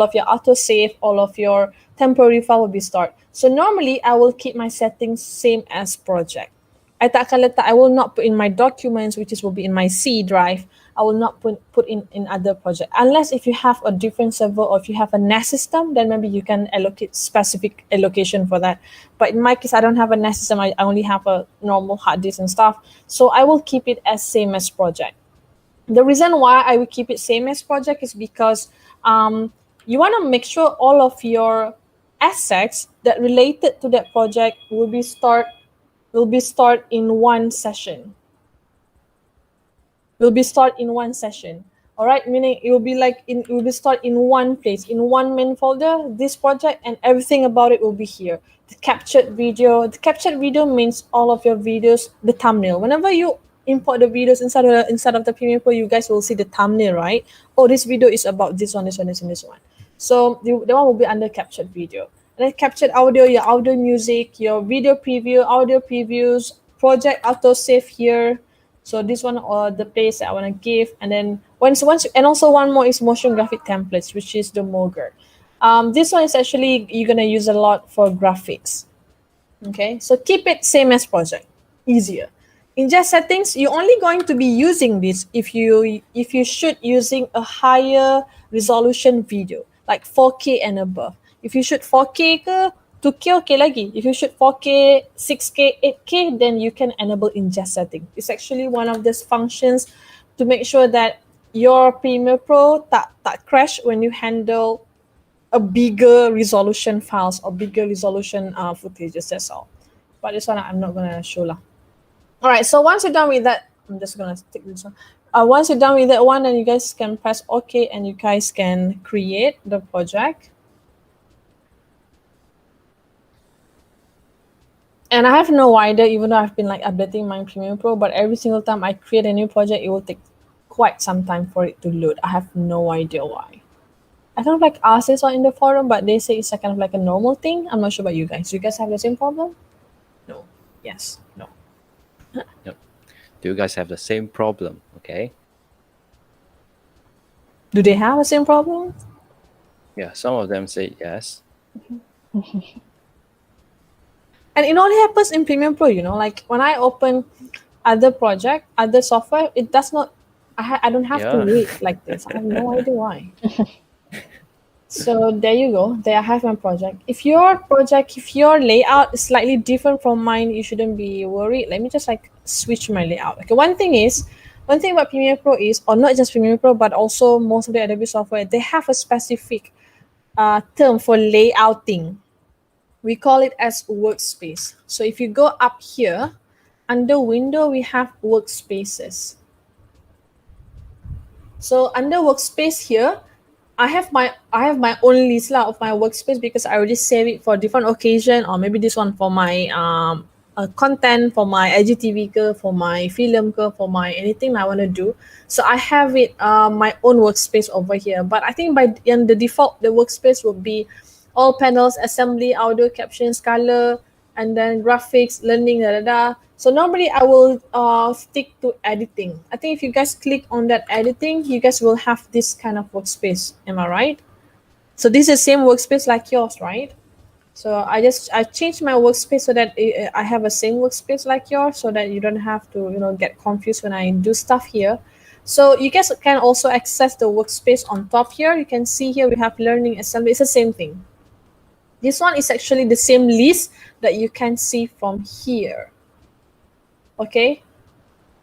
of your autosave, all of your temporary file will be stored. So normally, I will keep my settings same as project. I will not put in my documents, which will be in my C drive. I will not put in other project. Unless if you have a different server or if you have a NAS system, then maybe you can allocate specific allocation for that. But in my case, I don't have a NAS system. I only have a normal hard disk and stuff. So I will keep it as same as project. The reason why I will keep it same as project is because you want to make sure all of your assets that related to that project will be stored in one session. All right, meaning it will be stored in one place, in one main folder, this project, and everything about it will be here. The captured video means all of your videos, the thumbnail. Whenever you import the videos inside of the Premiere Pro, you guys will see the thumbnail, right? Oh, this video is about this one, this one, this one, this one. So the one will be under captured video. And then captured audio, your audio music, your video preview, audio previews, project autosave here. So this one or the place that I want to give. And then and also one more is motion graphic templates, which is the Moger. This one is actually you're gonna use a lot for graphics. Okay, so keep it same as project, easier. In just settings, you're only going to be using this if you shoot using a higher resolution video, like 4K and above. If you shoot 4K ke 2K, okay lagi. If you shoot 4K, 6K, 8K, then you can enable ingest setting. It's actually one of these functions to make sure that your Premiere Pro tak crash when you handle a bigger resolution files or bigger resolution footages. That's all. But this one I'm not gonna show lah. All right. So once you're done with that, I'm just gonna stick this one. Once you're done with that one, then you guys can press OK and you guys can create the project. And I have no idea, even though I've been like updating my Premiere Pro, but every single time I create a new project, it will take quite some time for it to load. I have no idea why. I kind of like asked this one in the forum, but they say it's a kind of like a normal thing. I'm not sure about you guys. Do you guys have the same problem? No. Yes. No. Yep. Do you guys have the same problem? Okay. Do they have the same problem? Yeah, some of them say yes. And it only happens in Premiere Pro, like when I open other project, other software, it does not, I don't have to wait like this. I have no idea why. So there you go. There I have my project. If your layout is slightly different from mine, you shouldn't be worried. Let me just like switch my layout. Okay, one thing about Premiere Pro is, or not just Premiere Pro, but also most of the Adobe software, they have a specific term for layouting. We call it as Workspace. So if you go up here, under Window, we have Workspaces. So under Workspace here, I have my own list of my workspace because I already save it for different occasion, or maybe this one for my content, for my IGTV, for my film, for my anything I want to do. So I have it my own workspace over here. But I think the default, the workspace will be all panels, assembly, audio, captions, color, and then graphics, learning, da da da. So normally I will stick to editing. I think if you guys click on that editing, you guys will have this kind of workspace. Am I right? So this is the same workspace like yours, right? So I changed my workspace so that I have a same workspace like yours, so that you don't have to get confused when I do stuff here. So you guys can also access the workspace on top here. You can see here we have learning assembly. It's the same thing. This one is actually the same list that you can see from here. Okay,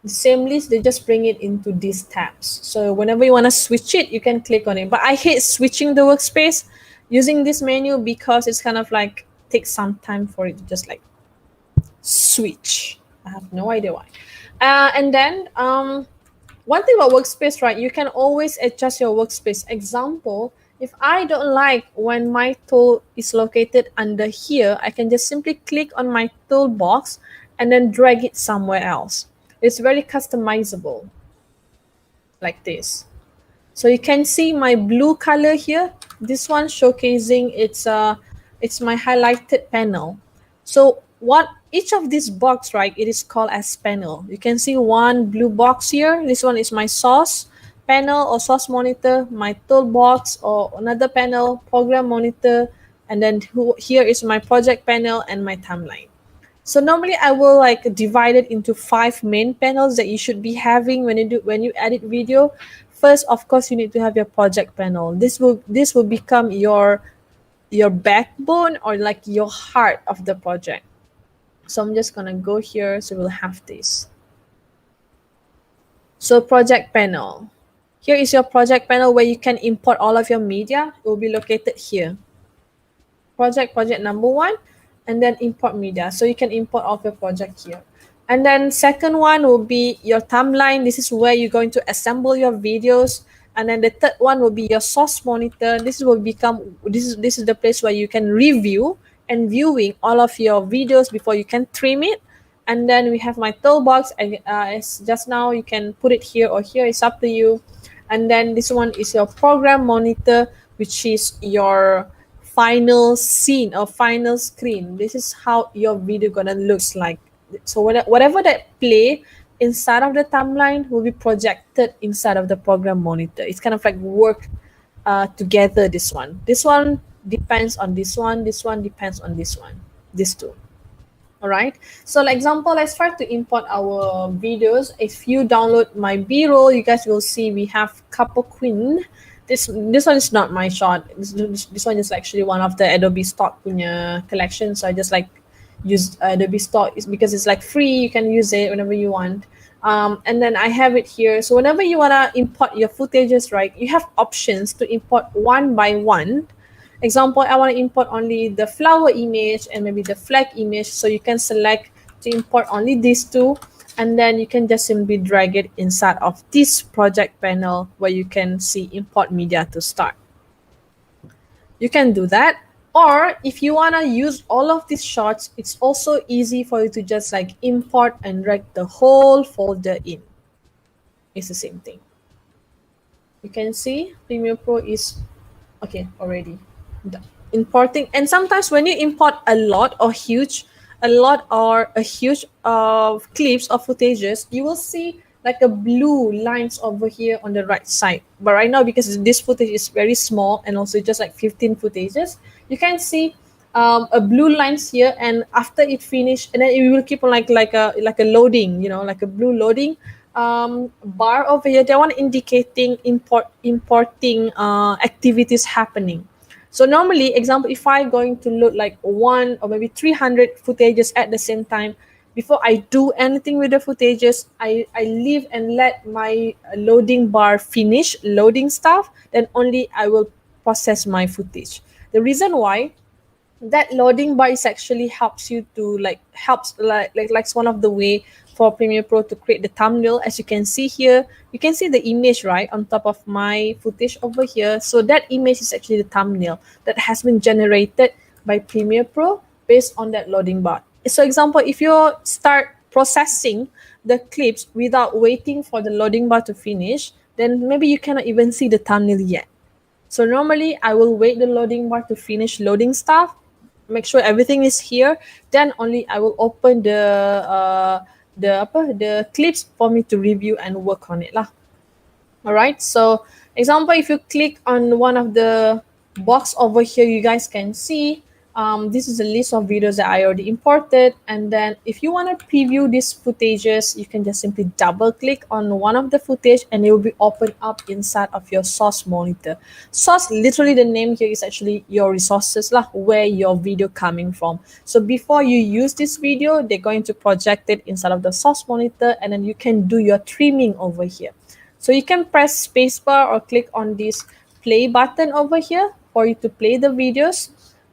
the same list, they just bring it into these tabs. So whenever you want to switch it, you can click on it. But I hate switching the workspace using this menu because it's kind of like takes some time for it to just like switch. I have no idea why. And then one thing about workspace, right? You can always adjust your workspace. Example, if I don't like when my tool is located under here, I can just simply click on my toolbox and then drag it somewhere else. It's very customizable, like this. So you can see my blue color here. This one showcasing it's my highlighted panel. So what each of these box, right, it is called as panel. You can see one blue box here. This one is my source panel or source monitor, my toolbox or another panel, program monitor, and then here is my project panel and my timeline. So normally I will like divide it into 5 main panels that you should be having when you edit video. First, of course, you need to have your project panel. This will become your backbone or like your heart of the project. So I'm just gonna go here. So we'll have this. So project panel. Here is your project panel where you can import all of your media. It will be located here. Project number 1, and then import media. So you can import all of your project here. And then second one will be your timeline. This is where you're going to assemble your videos. And then the third one will be your source monitor. This is the place where you can review and viewing all of your videos before you can trim it. And then we have my toolbox. As just now, you can put it here or here. It's up to you. And then this one is your program monitor, which is your final scene or final screen. This is how your video gonna looks like. So whatever that play inside of the timeline will be projected inside of the program monitor. It's kind of like work together. This one depends on this one. This one depends on this one. These two. All right. So, like example, let's try to import our videos. If you download my B-roll, you guys will see we have Couple Queen. This one is not my shot. This one is actually one of the Adobe stock punya collection. So I just like use Adobe stock because it's like free. You can use it whenever you want. And then I have it here. So whenever you wanna import your footages, right, you have options to import one by one. Example, I want to import only the flower image and maybe the flag image. So you can select to import only these two. And then you can just simply drag it inside of this project panel where you can see import media to start. You can do that. Or if you want to use all of these shots, it's also easy for you to just like import and drag the whole folder in. It's the same thing. You can see Premiere Pro is okay already importing. And sometimes when you import a lot or a huge of clips or footages, you will see like a blue lines over here on the right side. But right now, because this footage is very small and also just like 15 footages, you can see a blue lines here, and after it finish, and then it will keep on like a loading, like a blue loading bar over here. That one indicating importing activities happening. So normally, example, if I'm going to load like 1 or maybe 300 footages at the same time, before I do anything with the footages, I leave and let my loading bar finish loading stuff. Then only I will process my footage. The reason why that loading bar is actually helps you to like one of the way for Premiere Pro to create the thumbnail. As you can see here, you can see the image right on top of my footage over here. So that image is actually the thumbnail that has been generated by Premiere Pro based on that loading bar. So example, if you start processing the clips without waiting for the loading bar to finish, then maybe you cannot even see the thumbnail yet. So normally I will wait the loading bar to finish loading stuff, make sure everything is here, then only I will open the clips for me to review and work on it lah. All right, so example, if you click on one of the box over here, you guys can see this is a list of videos that I already imported. And then if you want to preview these footages, you can just simply double click on one of the footage and it will be opened up inside of your source monitor. Source, literally the name here is actually your resources lah, where your video coming from. So before you use this video, they're going to project it inside of the source monitor, and then you can do your trimming over here. So you can press spacebar or click on this play button over here for you to play the videos.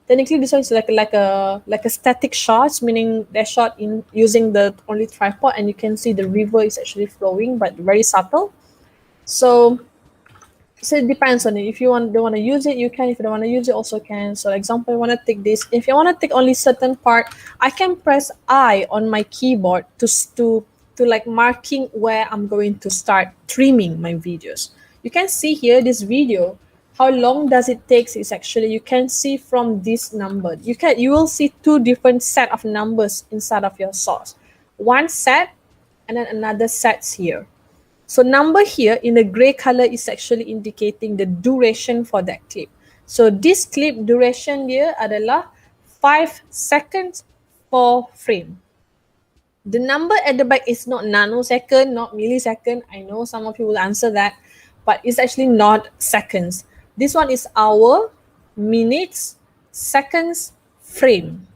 Technically, this one is like a static shots, meaning they're shot in using the only tripod, and you can see the river is actually flowing, but very subtle. So it depends on it. If you don't want to use it, you can. If you don't want to use it, also can. So example, I want to take this. If you want to take only certain part, I can press I on my keyboard to like marking where I'm going to start trimming my videos. You can see here this video. How long does it take? Is actually, you can see from this number. You will see two different set of numbers inside of your source. One set and then another sets here. So number here in the gray color is actually indicating the duration for that clip. So this clip duration dia adalah 5 seconds per frame. The number at the back is not nanosecond, not millisecond. I know some of you will answer that, but it's actually not seconds. This one is hour, minutes, seconds, frame.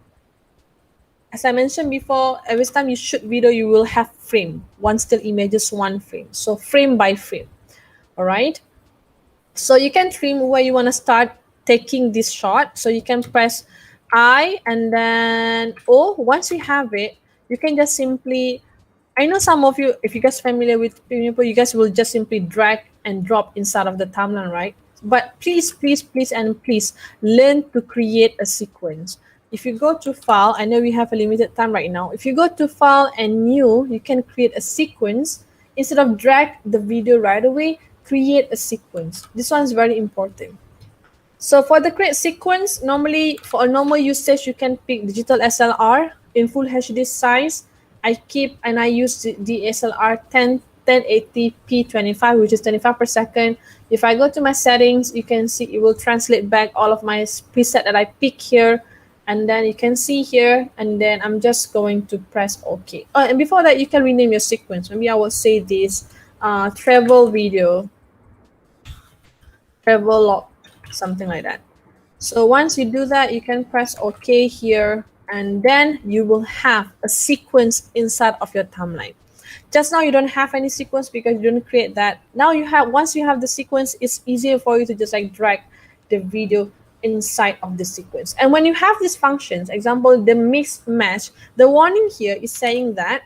As I mentioned before, every time you shoot video, you will have frame. One still images, one frame. So frame by frame. All right. So you can trim where you want to start taking this shot. So you can press I and then O. Once you have it, you can just simply, I know some of you, if you guys familiar with Premiere Pro, you guys will just simply drag and drop inside of the timeline, right? But please, please, please, and please learn to create a sequence. If you go to file, I know we have a limited time right now. If you go to file and new, you can create a sequence. Instead of drag the video right away, create a sequence. This one is very important. So for the create sequence, normally for a normal usage, you can pick digital SLR in full HD size. I keep and I use the DSLR 1080p 25, which is 25 per second. If I go to my settings, you can see it will translate back all of my preset that I pick here. And then you can see here, and then I'm just going to press OK. Oh, and before that, you can rename your sequence. Maybe I will say this travel video, travel log, something like that. So once you do that, you can press OK here, and then you will have a sequence inside of your timeline. Just now you don't have any sequence because you didn't create that. Now you have, once you have the sequence, it's easier for you to just like drag the video inside of the sequence. And when you have these functions, example, the mix match, the warning here is saying that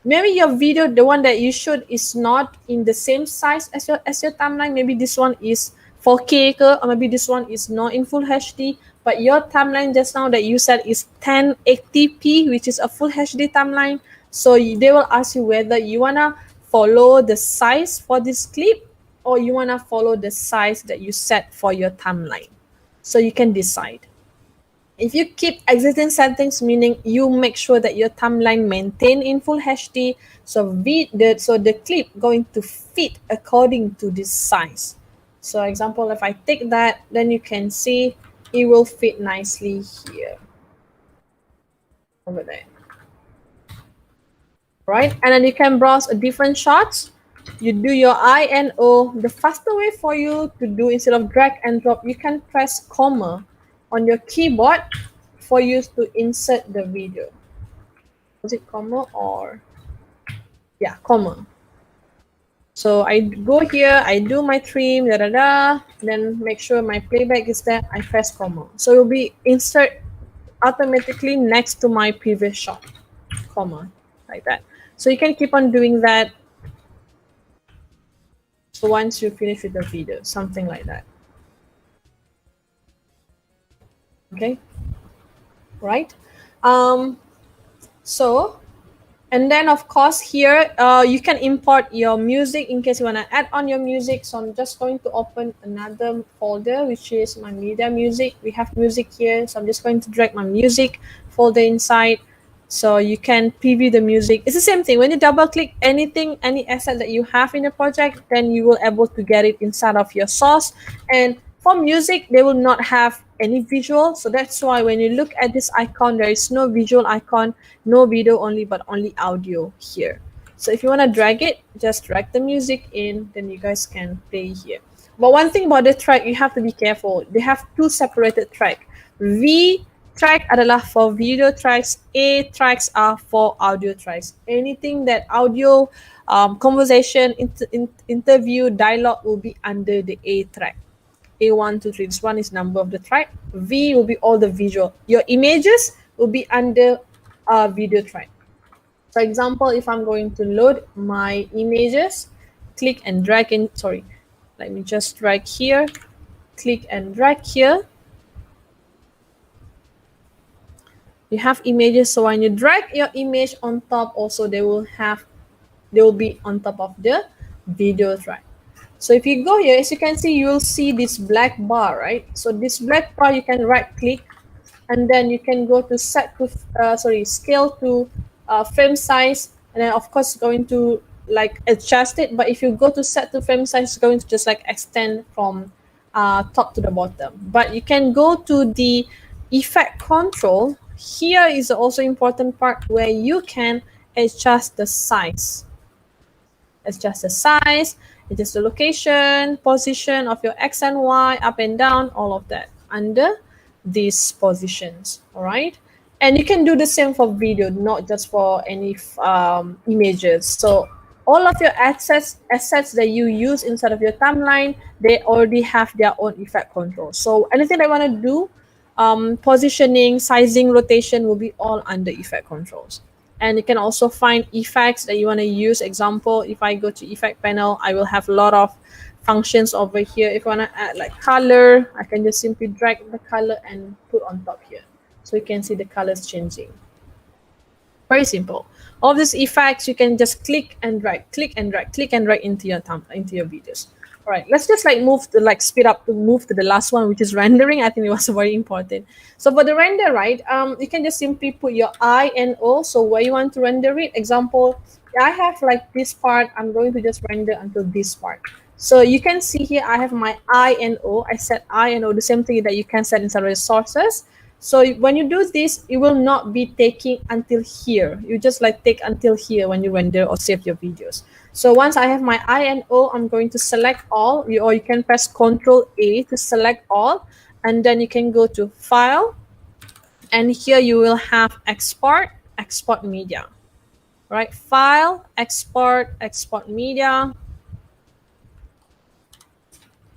maybe your video, the one that you showed, is not in the same size as your timeline. Maybe this one is 4K or maybe this one is not in full HD, but your timeline just now that you said is 1080p, which is a full HD timeline. So they will ask you whether you wanna follow the size for this clip or you wanna follow the size that you set for your timeline. So you can decide. If you keep existing settings, meaning you make sure that your timeline maintain in full HD, so the clip going to fit according to this size. So example, if I take that, then you can see it will fit nicely here, over there. Right, and then you can browse a different shots. You do your I and O. The faster way for you to do, instead of drag and drop, you can press comma on your keyboard for you to insert the video. Was it comma or? Yeah, comma. So I go here, I do my trim, then make sure my playback is there, I press comma. So it will be insert automatically next to my previous shot, comma, like that. So you can keep on doing that. So once you finish with the video, something like that. Okay, right? So And then of course here you can import your music in case you want to add on your music. So I'm just going to open another folder, which is my media music. We have music here, so I'm just going to drag my music folder inside, so you can preview the music. It's the same thing. When you double click anything, any asset that you have in a project, then you will able to get it inside of your source. And for music, they will not have any visual, so that's why when you look at this icon, there is no visual icon, no video only, but only audio here. So if you want to drag it, just drag the music in, then you guys can play here. But one thing about the track, you have to be careful. They have two separated tracks. V track adalah for video tracks, A tracks are for audio tracks. Anything that audio, conversation, interview, dialogue will be under the A track. A1, 2, 3. This one is number of the track. V will be all the visual. Your images will be under video track. For example, if I'm going to load my images, click and drag in. Sorry, let me just drag here. Click and drag here. You have images, so when you drag your image on top, also they will be on top of the video track. So if you go here, as you can see, you will see this black bar, right? So this black bar, you can right click, and then you can go to scale to frame size, and then of course going to like adjust it. But if you go to set to frame size, it's going to just like extend from top to the bottom. But you can go to the effect control. Here is also important part where you can adjust the size. Adjust the size, adjust the location, position of your X and Y, up and down, all of that under these positions. All right. And you can do the same for video, not just for any images. So all of your assets that you use inside of your timeline, they already have their own effect control. So anything they want to do, positioning, sizing, rotation will be all under effect controls. And you can also find effects that you want to use. Example, if I go to effect panel, I will have a lot of functions over here. If I want to add like color, I can just simply drag the color and put on top here. So you can see the colors changing. Very simple. All of these effects, you can just click and drag, click and drag, click and drag into your videos. All right, let's just like speed up to move to the last one, which is rendering. I think it was very important. So for the render, right, you can just simply put your I and O. So where you want to render it. Example, I have like this part. I'm going to just render until this part. So you can see here, I have my I and O. I set I and O, the same thing that you can set inside resources. So when you do this, it will not be taking until here. You just like take until here when you render or save your videos. So once I have my I and O, I'm going to select all, or you can press Ctrl A to select all, and then you can go to File, and here you will have Export Media, right? File, Export Media,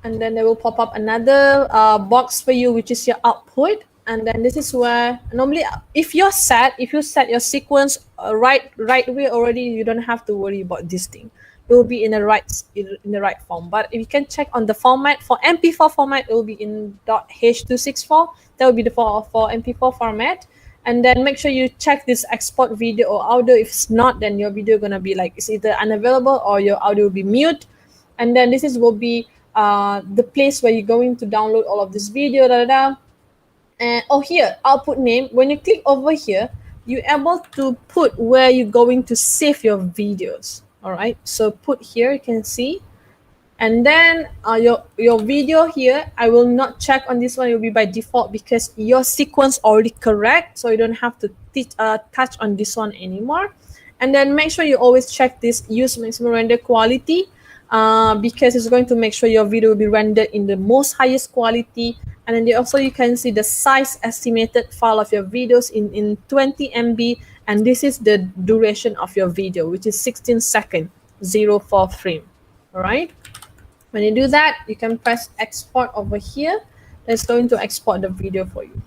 and then there will pop up another box for you, which is your output. And then this is where normally, if you set your sequence right way already, you don't have to worry about this thing. It will be in the right form. But if you can check on the format for MP4 format, it will be in .h264. That will be the for MP4 format. And then make sure you check this export video or audio. If it's not, then your video gonna be like it's either unavailable or your audio will be mute. And then this will be the place where you're going to download all of this video. And here, output name. When you click over here, you're able to put where you're going to save your videos. All right, so put here, you can see. And then your video here, I will not check on this one. It will be by default because your sequence already correct. So you don't have to touch on this one anymore. And then make sure you always check this use maximum render quality because it's going to make sure your video will be rendered in the most highest quality. And then also you can see the size estimated file of your videos in 20 MB. And this is the duration of your video, which is 16 seconds, 04 frame. All right. When you do that, you can press export over here. That's going to export the video for you.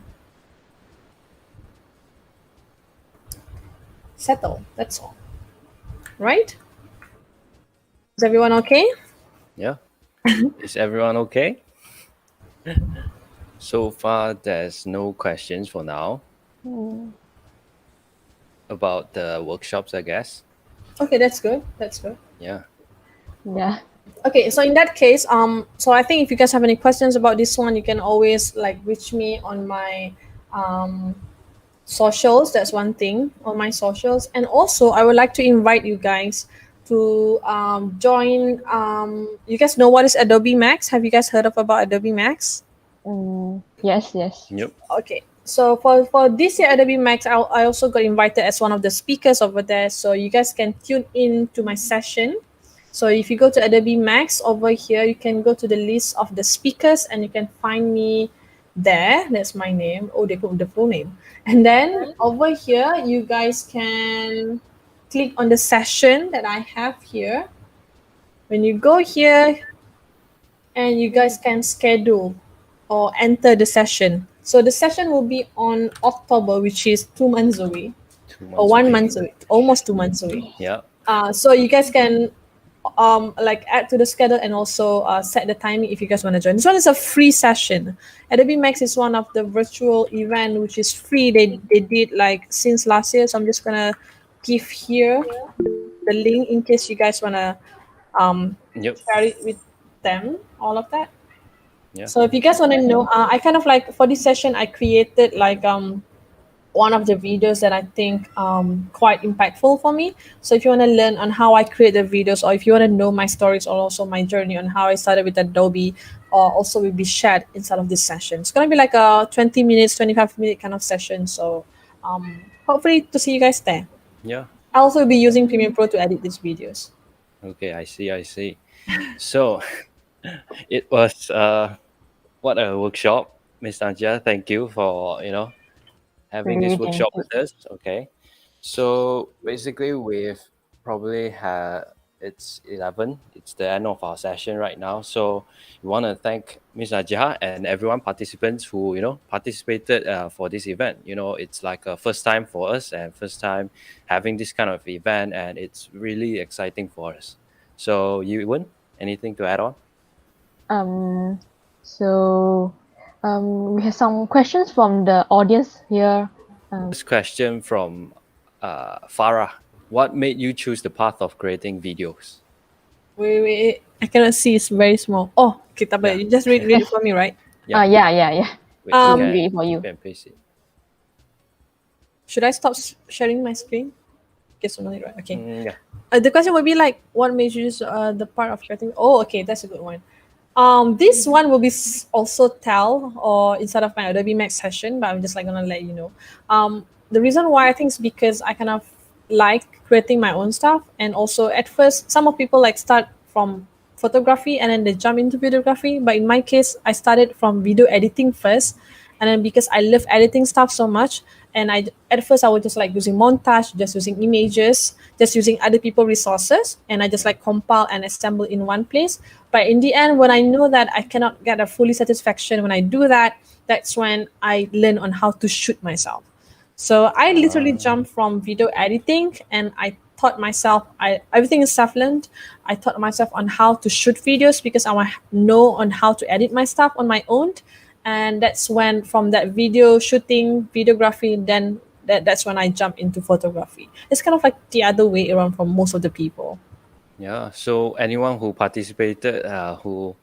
Settle. That's all. Right? Is everyone okay? Yeah. Is everyone okay? So far, there's no questions for now. about the workshops, I guess. Okay, that's good. That's good. Yeah. Yeah. Okay, so in that case, so I think if you guys have any questions about this one, you can always like reach me on my socials. That's one thing on my socials. And also I would like to invite you guys to join. You guys know what is Adobe Max? Have you guys heard of about Adobe Max? Yes, yes. Yep. Okay, so for this year Adobe Max, I also got invited as one of the speakers over there, so you guys can tune in to my session. So if you go to Adobe Max over here, you can go to the list of the speakers and you can find me there. That's my name. Oh, they put the full name. And then over here, you guys can click on the session that I have here. When you go here, and you guys can schedule or enter the session. So the session will be on October, which is 2 months away, 2 months or one away. month away, almost 2 months away. Yeah. So you guys can like add to the schedule and also set the timing if you guys want to join. This one is a free session. Adobe Max is one of the virtual event which is free. They did like since last year. So I'm just gonna give here the link in case you guys wanna Yep. share it with them. All of that. Yeah. So if you guys want to know, I kind of like for this session I created like one of the videos that I think quite impactful for me. So if you want to learn on how I create the videos, or if you want to know my stories or also my journey on how I started with Adobe, also will be shared inside of this session. It's gonna be like a 20 minutes, 25-minute kind of session. So hopefully to see you guys there. Yeah. I'll also be using Premiere Pro to edit these videos. Okay, I see. I see. So it was what a workshop, Miss Najihah. Thank you for having this Really, thank workshop you. with us. Okay. So basically, we've probably had it's 11. It's the end of our session right now. So we want to thank Miss Najihah and everyone participants who participated for this event. It's like a first time for us and first time having this kind of event, and it's really exciting for us. So Yuwen, anything to add on? Um, so we have some questions from the audience here. This question from Farah. What made you choose the path of creating videos? Wait. I cannot see. It's very small. Oh, okay, tak apa. Yeah. You just read it for me, right? Yeah. Yeah. Wait, Um, you read it for you. can paste it. Should I stop sharing my screen? Okay, so no need, right? Okay. Yeah. The question would be like, what made you use the part of creating? Oh, okay, that's a good one. This one will be also tell or inside of my Adobe Max session, but I'm just like gonna let you know. The reason why I think is because I kind of like creating my own stuff, and also at first, some of people like start from photography and then they jump into videography. But in my case, I started from video editing first, and then because I love editing stuff so much, and I at first I was just like using montage, just using images, just using other people resources, and I just like compile and assemble in one place. But in the end, when I know that I cannot get a fully satisfaction when I do that, that's when I learn on how to shoot myself. So I literally jumped from video editing, and I taught myself. Everything is self-learned. I taught myself on how to shoot videos because I want to know on how to edit my stuff on my own. And that's when from that video shooting, videography, then that's when I jump into photography. It's kind of like the other way around for most of the people. Yeah. So anyone who participated, who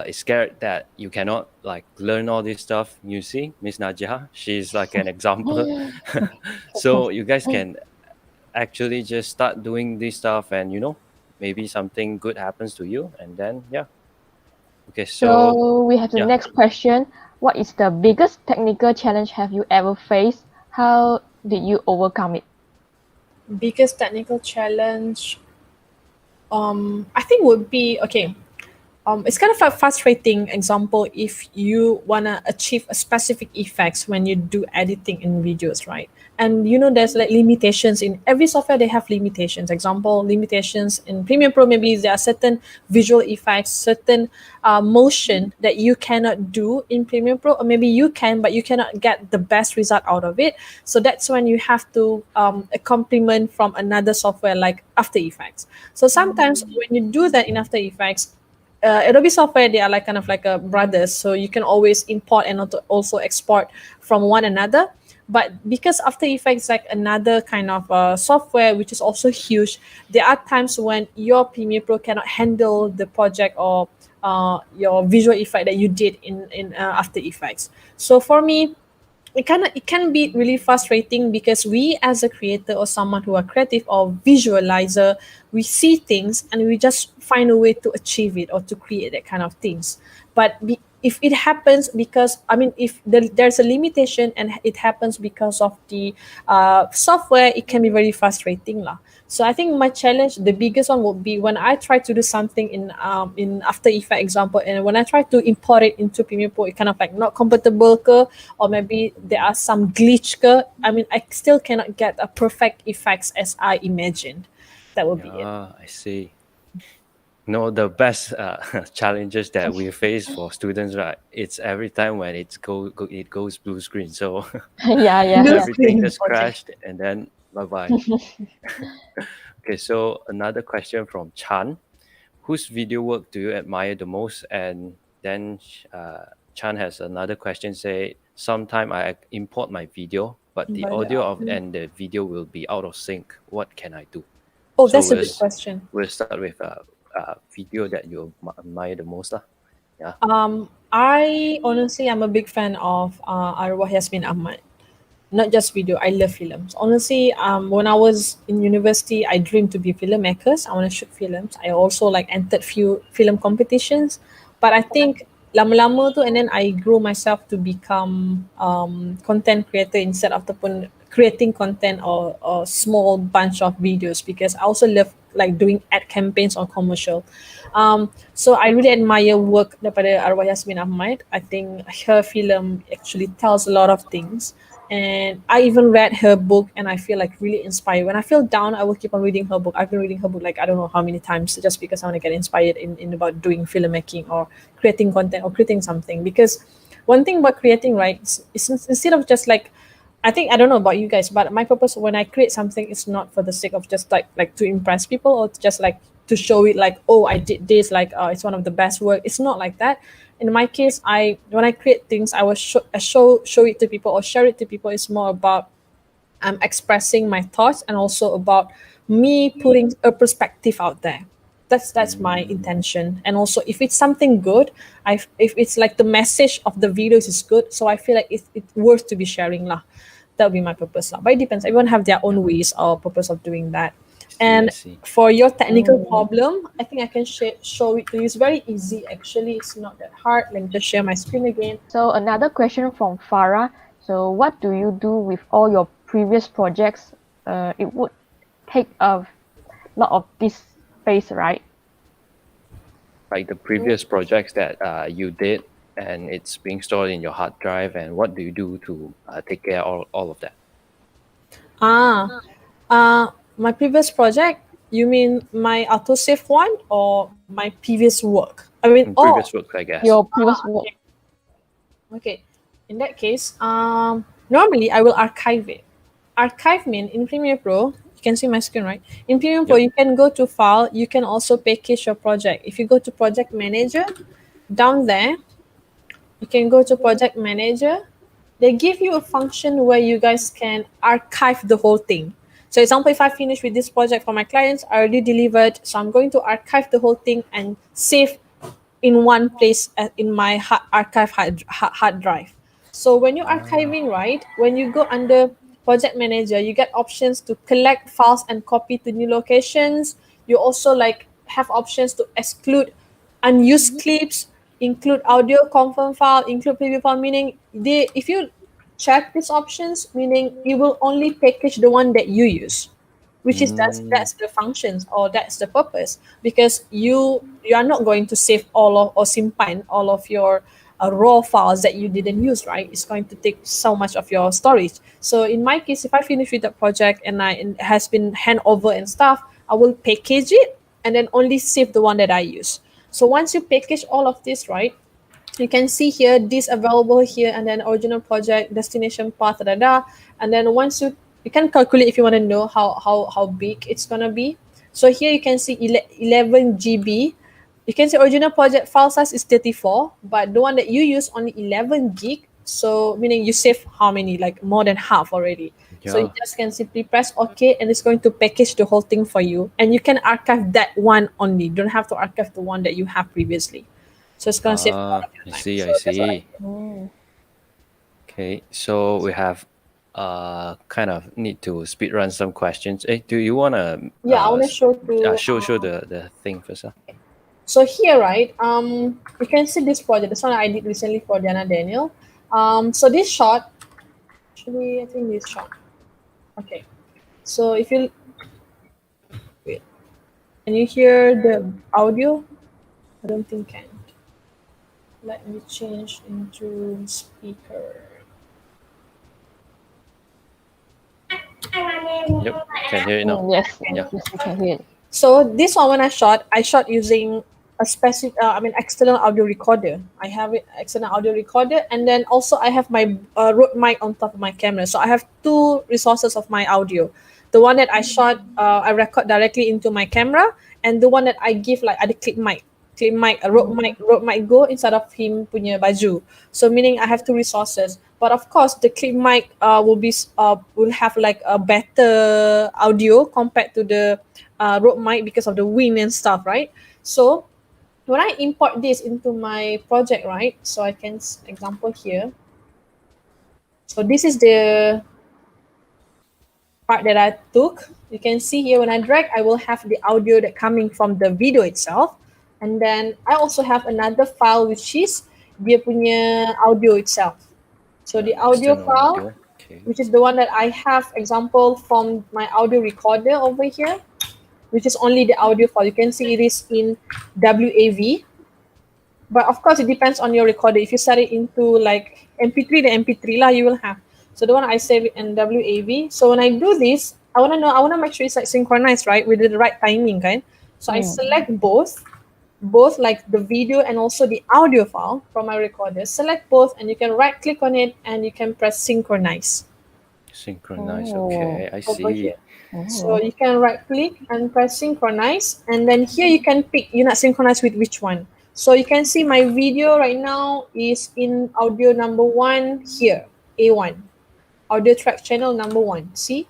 is scared that you cannot like learn all this stuff, you see, Miss Najihah, she's like an example. So you guys can actually just start doing this stuff, and maybe something good happens to you, and then yeah. Okay. So So we have the yeah. next question. What is the biggest technical challenge have you ever faced? How did you overcome it? Biggest technical challenge, I think would be okay. It's kind of a frustrating example if you wanna achieve a specific effects when you do editing in videos, right? And there's like limitations in every software. They have limitations. Example, limitations in Premiere Pro. Maybe there are certain visual effects, certain motion that you cannot do in Premiere Pro, or maybe you can, but you cannot get the best result out of it. So that's when you have to a complement from another software like After Effects. So sometimes when you do that in After Effects, Adobe software, they are like kind of like a brothers, so you can always import and also export from one another. But because After Effects is like another kind of software which is also huge, there are times when your Premiere Pro cannot handle the project or your visual effect that you did in After Effects. So for me, it can be really frustrating because we as a creator or someone who are creative or visualizer, we see things and we just find a way to achieve it or to create that kind of things. If it happens because if there's a limitation and it happens because of the software, it can be very frustrating lah. So I think my challenge, the biggest one, would be when I try to do something in After Effects example, and when I try to import it into Premiere Pro, it kind of like not compatible ke, or maybe there are some glitch ke. I still cannot get a perfect effects as I imagined. That would be it. I see. No, the best challenges that we face for students, right? It's every time when it goes blue screen. So Yeah. Blue everything screen. just Okay. crashed and then bye bye. Okay, so another question from Chan. Whose video work do you admire the most? And then Chan has another question, say, sometime I import my video, but the audio and the video will be out of sync. What can I do? Oh, So that's a good question. we'll start with a video that you admire the most. Yeah. I honestly, I'm a big fan of Arwah Yasmin Ahmad. Not just video, I love films. Honestly, when I was in university, I dreamed to be filmmakers. I want to shoot films. I also like entered few film competitions, but I think lama-lama tu, and then I grew myself to become content creator instead of creating content or small bunch of videos, because I also love like doing ad campaigns or commercial. So I really admire work daripada Arwah Yasmin Ahmad. I think her film actually tells a lot of things. And I even read her book and I feel like really inspired. When I feel down, I will keep on reading her book. I've been reading her book like I don't know how many times, just because I want to get inspired in about doing filmmaking or creating content or creating something. Because one thing about creating, right, is instead of just like, I think, I don't know about you guys, but my purpose when I create something is not for the sake of just like to impress people or just like to show it like, oh, I did this, like it's one of the best work. It's not like that. In my case, when I create things, I will show it to people or share it to people. It's more about expressing my thoughts and also about me putting a perspective out there. That's my intention. And also, if it's something good, if it's like the message of the videos is good, so I feel like it's worth to be sharing lah. That would be my purpose lah. But it depends. Everyone have their own ways or purpose of doing that. I And see. for your technical problem, I think I can show it to you. It's very easy actually. It's not that hard. Let me just share my screen again. So another question from Farah. So what do you do with all your previous projects? It would take a lot of this space, right? Like the previous projects that you did and it's being stored in your hard drive, and what do you do to take care of all of that? My previous project, you mean my autosave one or my previous work? Previous work, I guess. Your previous work. Okay. In that case, normally I will archive it. Archive mean in Premiere Pro, you can see my screen, right? In Premiere Pro, you can go to File, you can also package your project. If you go to Project Manager, down there, you can go to Project Manager. They give you a function where you guys can archive the whole thing. So example, if I finish with this project for my clients, I already delivered. So I'm going to archive the whole thing and save in one place in my archive hard drive. So when you're archiving, right, when you go under Project Manager, you get options to collect files and copy to new locations. You also like have options to exclude unused clips, include audio confirm file, include preview file, meaning if you check these options, meaning you will only package the one that you use, which is that's the functions or that's the purpose, because you are not going to save all of or simpan all of your raw files that you didn't use, right? It's going to take so much of your storage. So in my case, if I finish with the project and it has been hand over and stuff, I will package it and then only save the one that I use. So once you package all of this, right, you can see here this available here, and then original project, destination path, and then once you can calculate if you want to know how big it's gonna be. So here you can see 11 GB. You can see original project file size is 34, but the one that you use only 11 gig. So meaning you save how many, like more than half already. So you Yeah. just can simply press OK, and it's going to package the whole thing for you. And you can archive that one only. You don't have to archive the one that you have previously. So it's going to save a lot of your I time. see, So I that's what I see. do. Oh. Okay, so we have kind of need to speed run some questions. Do you wanna Yeah, I want to show to. show the thing first? So here, right, you can see this project. This one I did recently for Diana Daniel. So this shot, actually, I think this shot. Okay. So if you wait, can you hear the audio? I don't think can. Let me change into speaker. Yep, can hear it now. Yes, Yeah. yes, we can hear it. So this one when I shot using a specific, external audio recorder. I have it external audio recorder, and then also I have my Rode mic on top of my camera. So I have two resources of my audio. The one that I shot, I record directly into my camera, and the one that I give like ada clip mic, a Rode mic go inside of him punya baju. So meaning I have two resources. But of course, the clip mic will have like a better audio compared to the Rode mic because of the wind and stuff, right? So when I import this into my project, right? So I can example here. So this is the part that I took. You can see here when I drag, I will have the audio that coming from the video itself. And then I also have another file which is dia punya audio itself. So the audio External file, audio. Okay. which is the one that I have example from my audio recorder over here, which is only the audio file. You can see it is in WAV. But of course, it depends on your recorder. If you set it into like MP3, the MP3 lah you will have. So the one I save it in WAV. So when I do this, I want to make sure it's like synchronized, right, with the right timing, right? So I select both like the video and also the audio file from my recorder. Select both, and you can right click on it and you can press synchronize Synchronize. Oh. Okay, I over see. here. So you can right click and press synchronize, and then here you can pick you not synchronize with which one. So you can see my video right now is in audio number 1 here, A1. Audio track channel number 1. See?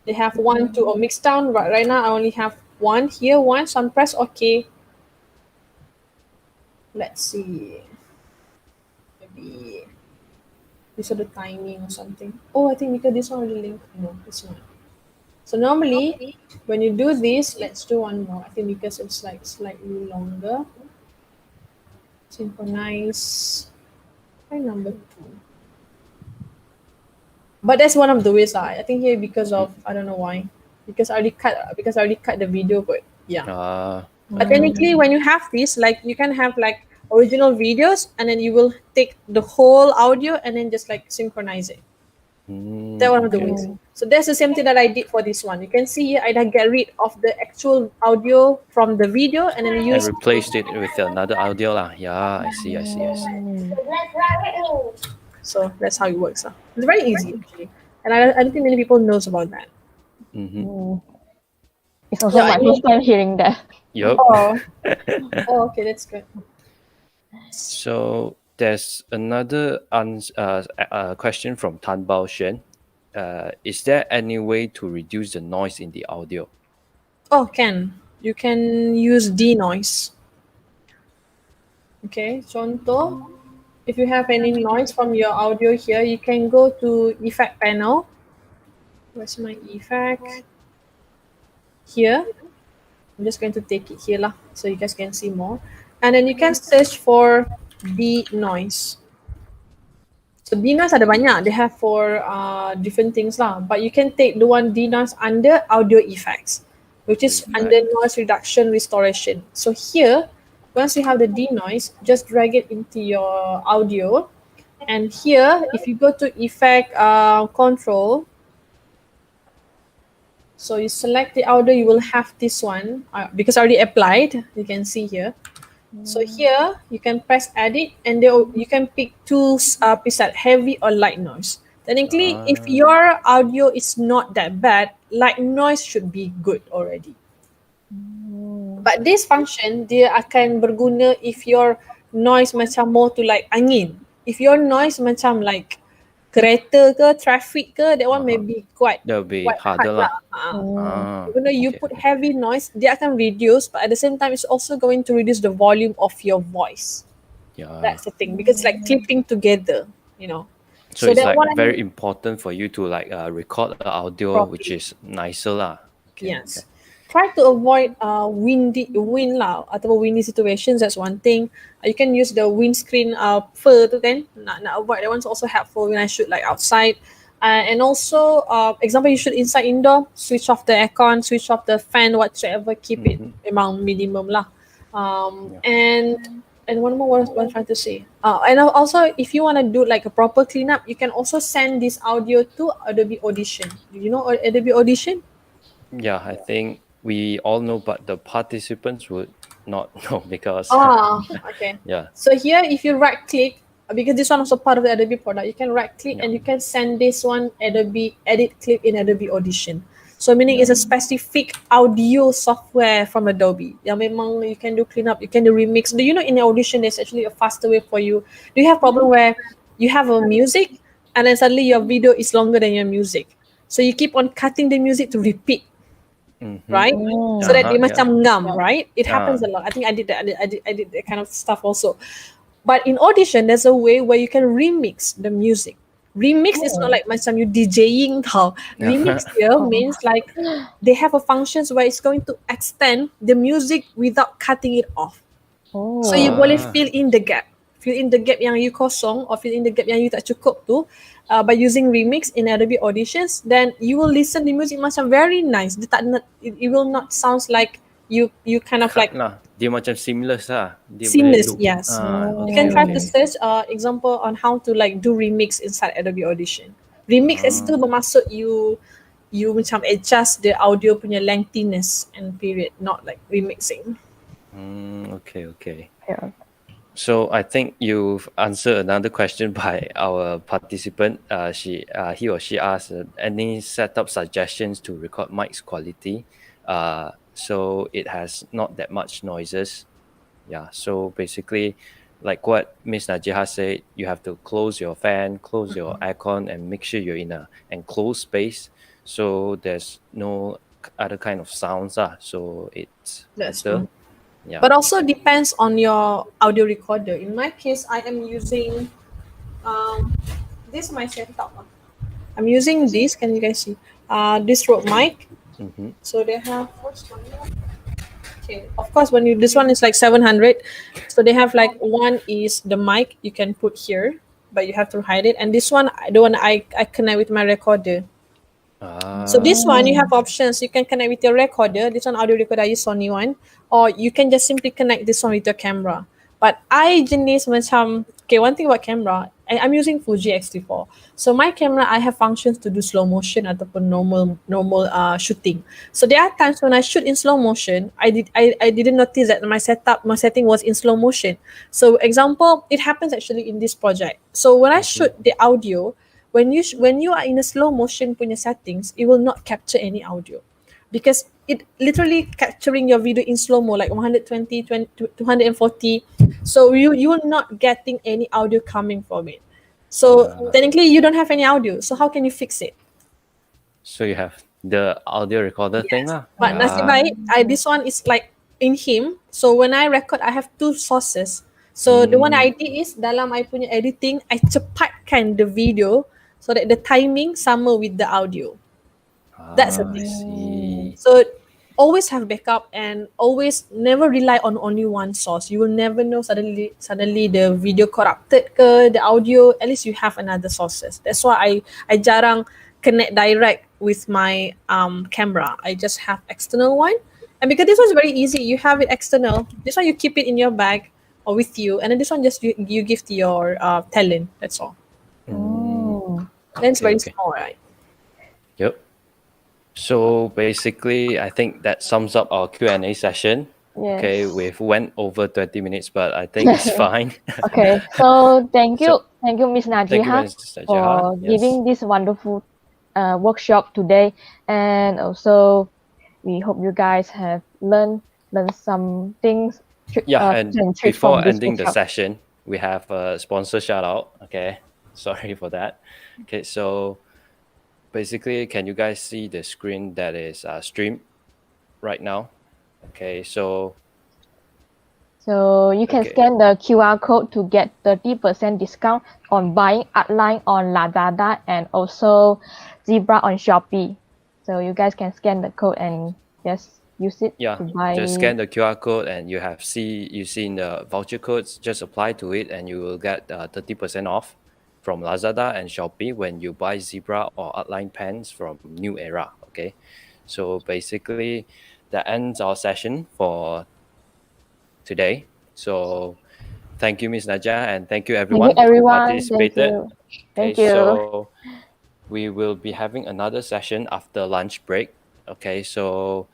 They have 1, 2, or mixed down. Right now I only have 1 here, 1. So I'm press OK. Let's see. Maybe this is the timing or something. Oh, I think because this one already linked. No, it's not. So normally, when you do this, let's do one more. I think because it's like slightly longer. Synchronize. Try number 2. But that's one of the ways. I think here because of I don't know why. Because I already cut the video, but yeah. But technically, when you have this, like you can have like original videos, and then you will take the whole audio and then just like synchronize it. That one of the ways. So that's the same thing that I did for this one. You can see here I get rid of the actual audio from the video and then And use. replaced it with another audio lah. Yeah, I see, I see, I see. So that's how it works. It's very easy actually, and I don't think many people knows about that. It's also my first time hearing that. Yup. Oh, okay, that's good. So there's another question from Tan Bao Xuan. Is there any way to reduce the noise in the audio? Oh, you can use denoise. Okay, contoh, if you have any noise from your audio here, you can go to effect panel. Where's my effect? Here. I'm just going to take it here lah, so you guys can see more. And then you can search for denoise. So denoise ada banyak. They have for different things lah. But you can take the one denoise under audio effects, which is under noise reduction restoration. So here, once you have the denoise, just drag it into your audio. And here, if you go to effect control, so you select the audio, you will have this one because I already applied. You can see here. So here you can press edit, and you can pick two preset, heavy or light noise. Technically, if your audio is not that bad, light noise should be good already. But this function dia akan berguna if your noise macam more to like angin. if your noise macam like kereta ke, traffic ke, that one may Uh-huh. be quite That would be quite hard harder lah. lah. Ah, Even though you okay, put okay. heavy noise, dia akan reduce, but at the same time, it's also going to reduce the volume of your voice. Yeah. That's the thing because it's like clipping together, you know. So So it's that like one very important for you to like record the audio which properly. is nicer lah. Okay, okay. Yes. Try to avoid wind lah atau windy situations. That's one thing. You can use the windscreen fur tu kan. Nak avoid that one's also helpful when I shoot like outside. And also, example you shoot inside indoor, switch off the aircon, switch off the fan, whatsoever. Keep it among minimum lah. Yeah. And one more what I'm trying to say. And also, if you want to do like a proper cleanup, you can also send this audio to Adobe Audition. Do you know Adobe Audition? Yeah, I think we all know, but the participants would not know because Okay. yeah. So here, if you right click, because this one also part of the Adobe product, you can right click and you can send this one Adobe edit clip in Adobe Audition. So meaning it's a specific audio software from Adobe. Yang memang you can do cleanup, you can do remix. Do you know in Audition there's actually a faster way for you? Do you have problem where you have a music and then suddenly your video is longer than your music? So you keep on cutting the music to repeat, right? So that they Yeah. macam ngam, right? It happens a lot. I think I did that. I did that kind of stuff also. But in Audition, there's a way where you can remix the music. Remix is not like macam you DJing tau. Remix here means like they have a functions where it's going to extend the music without cutting it off. So you boleh fill in the gap. Fill in the gap yang you kosong or fill in the gap yang you tak cukup tu by using remix in Adobe Auditions, then you will listen the music macam very nice. It will not sounds like you kind of like Lah, dia macam seamless lah. Dia seamless. boleh loop. Yes. You Okay, can try okay. to search example on how to like do remix inside Adobe Audition. Remix itu bermaksud you macam adjust the audio punya lengthiness and period, not like remixing. Okay, okay. Yeah. So I think you've answered another question by our participant. He or she asked any setup suggestions to record mic's quality. So it has not that much noises. Yeah. So basically, like what Miss Najihah said, you have to close your fan, close your aircon, and make sure you're in a enclosed space, so there's no other kind of sounds. So it's That's better. true. Yeah. But also depends on your audio recorder. In my case, I am using this my setup. I'm using this. Can you guys see? This Rode mic. So they have what's one? Okay, of course, when you this one is like 700. So they have like one is the mic you can put here, but you have to hide it. And this one, the one I connect with my recorder. So this one you have options. You can connect with your recorder. This one audio recorder I use Sony one, or you can just simply connect this one with your camera. But I jenis macam okay. One thing about camera, I'm using Fuji X-T4. So my camera I have functions to do slow motion ataupun normal shooting. So there are times when I shoot in slow motion, I didn't notice that my setting was in slow motion. So example, it happens actually in this project. So when I shoot the audio, when you are in a slow motion punya settings, it will not capture any audio because it literally capturing your video in slow mo like 120, 240. So you're not getting any audio coming from it. So technically you don't have any audio. So how can you fix it? So you have the audio recorder thing lah. But nasib baik, this one is like in him. So when I record, I have two sources. So the one I did is dalam I punya editing, I cepatkan the video so that the timing sama with the audio. That's the I thing. see. So always have backup and always never rely on only one source. You will never know suddenly the video corrupted ke, the audio. At least you have another sources. That's why I jarang connect direct with my camera. I just have external one. And because this one's very easy, you have it external. This one you keep it in your bag or with you, and then this one just you give to your talent. That's all. Then it's very small, right? Yep. So basically, I think that sums up our Q&A session. Yes. Okay, we've went over 20 minutes, but I think it's fine. Okay, so thank you, So, Miss thank you, Najihah, Ms. Najihah. for Yes. giving this wonderful workshop today, and also we hope you guys have learned some things. Yeah, and tips and tricks before from this ending the workshop. session, we have a sponsor shout out. Okay, sorry for that. Okay, so basically, can you guys see the screen that is streamed right now? Okay, so So you can okay, scan the QR code to get 30% discount on buying Outline on Lazada and also Zebra on Shopee. So you guys can scan the code and just use it yeah, to buy. just scan the QR code and you see in the voucher codes. Just apply to it and you will get 30% off from Lazada and Shopee when you buy Zebra or Outline pens from New Era. Okay, so basically that ends our session for today. So thank you, Miss Najah, and thank you Thank you, everyone who everyone. Thank participated. you. Okay, Thank you. so we will be having another session after lunch break. Okay, so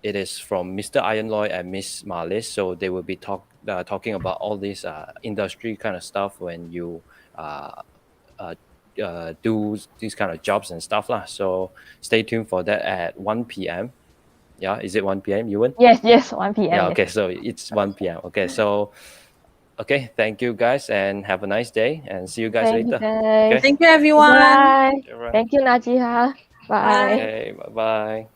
it is from Mr. Ironloy and Miss Marlis. So they will be talking about all this industry kind of stuff when you uh, uh, do these kind of jobs and stuff lah. So stay tuned for that at 1 p.m. Yeah, is it 1 p.m. Ewan? Yes, yes, 1 p.m. Yeah, Yes. okay, so it's 1 p.m. Okay, so okay, thank you guys and have a nice day and see you guys Thank you, later. guys. Okay, Thank you, everyone. Bye. everyone. Thank you, Najihah. Bye. Bye. Okay, bye bye.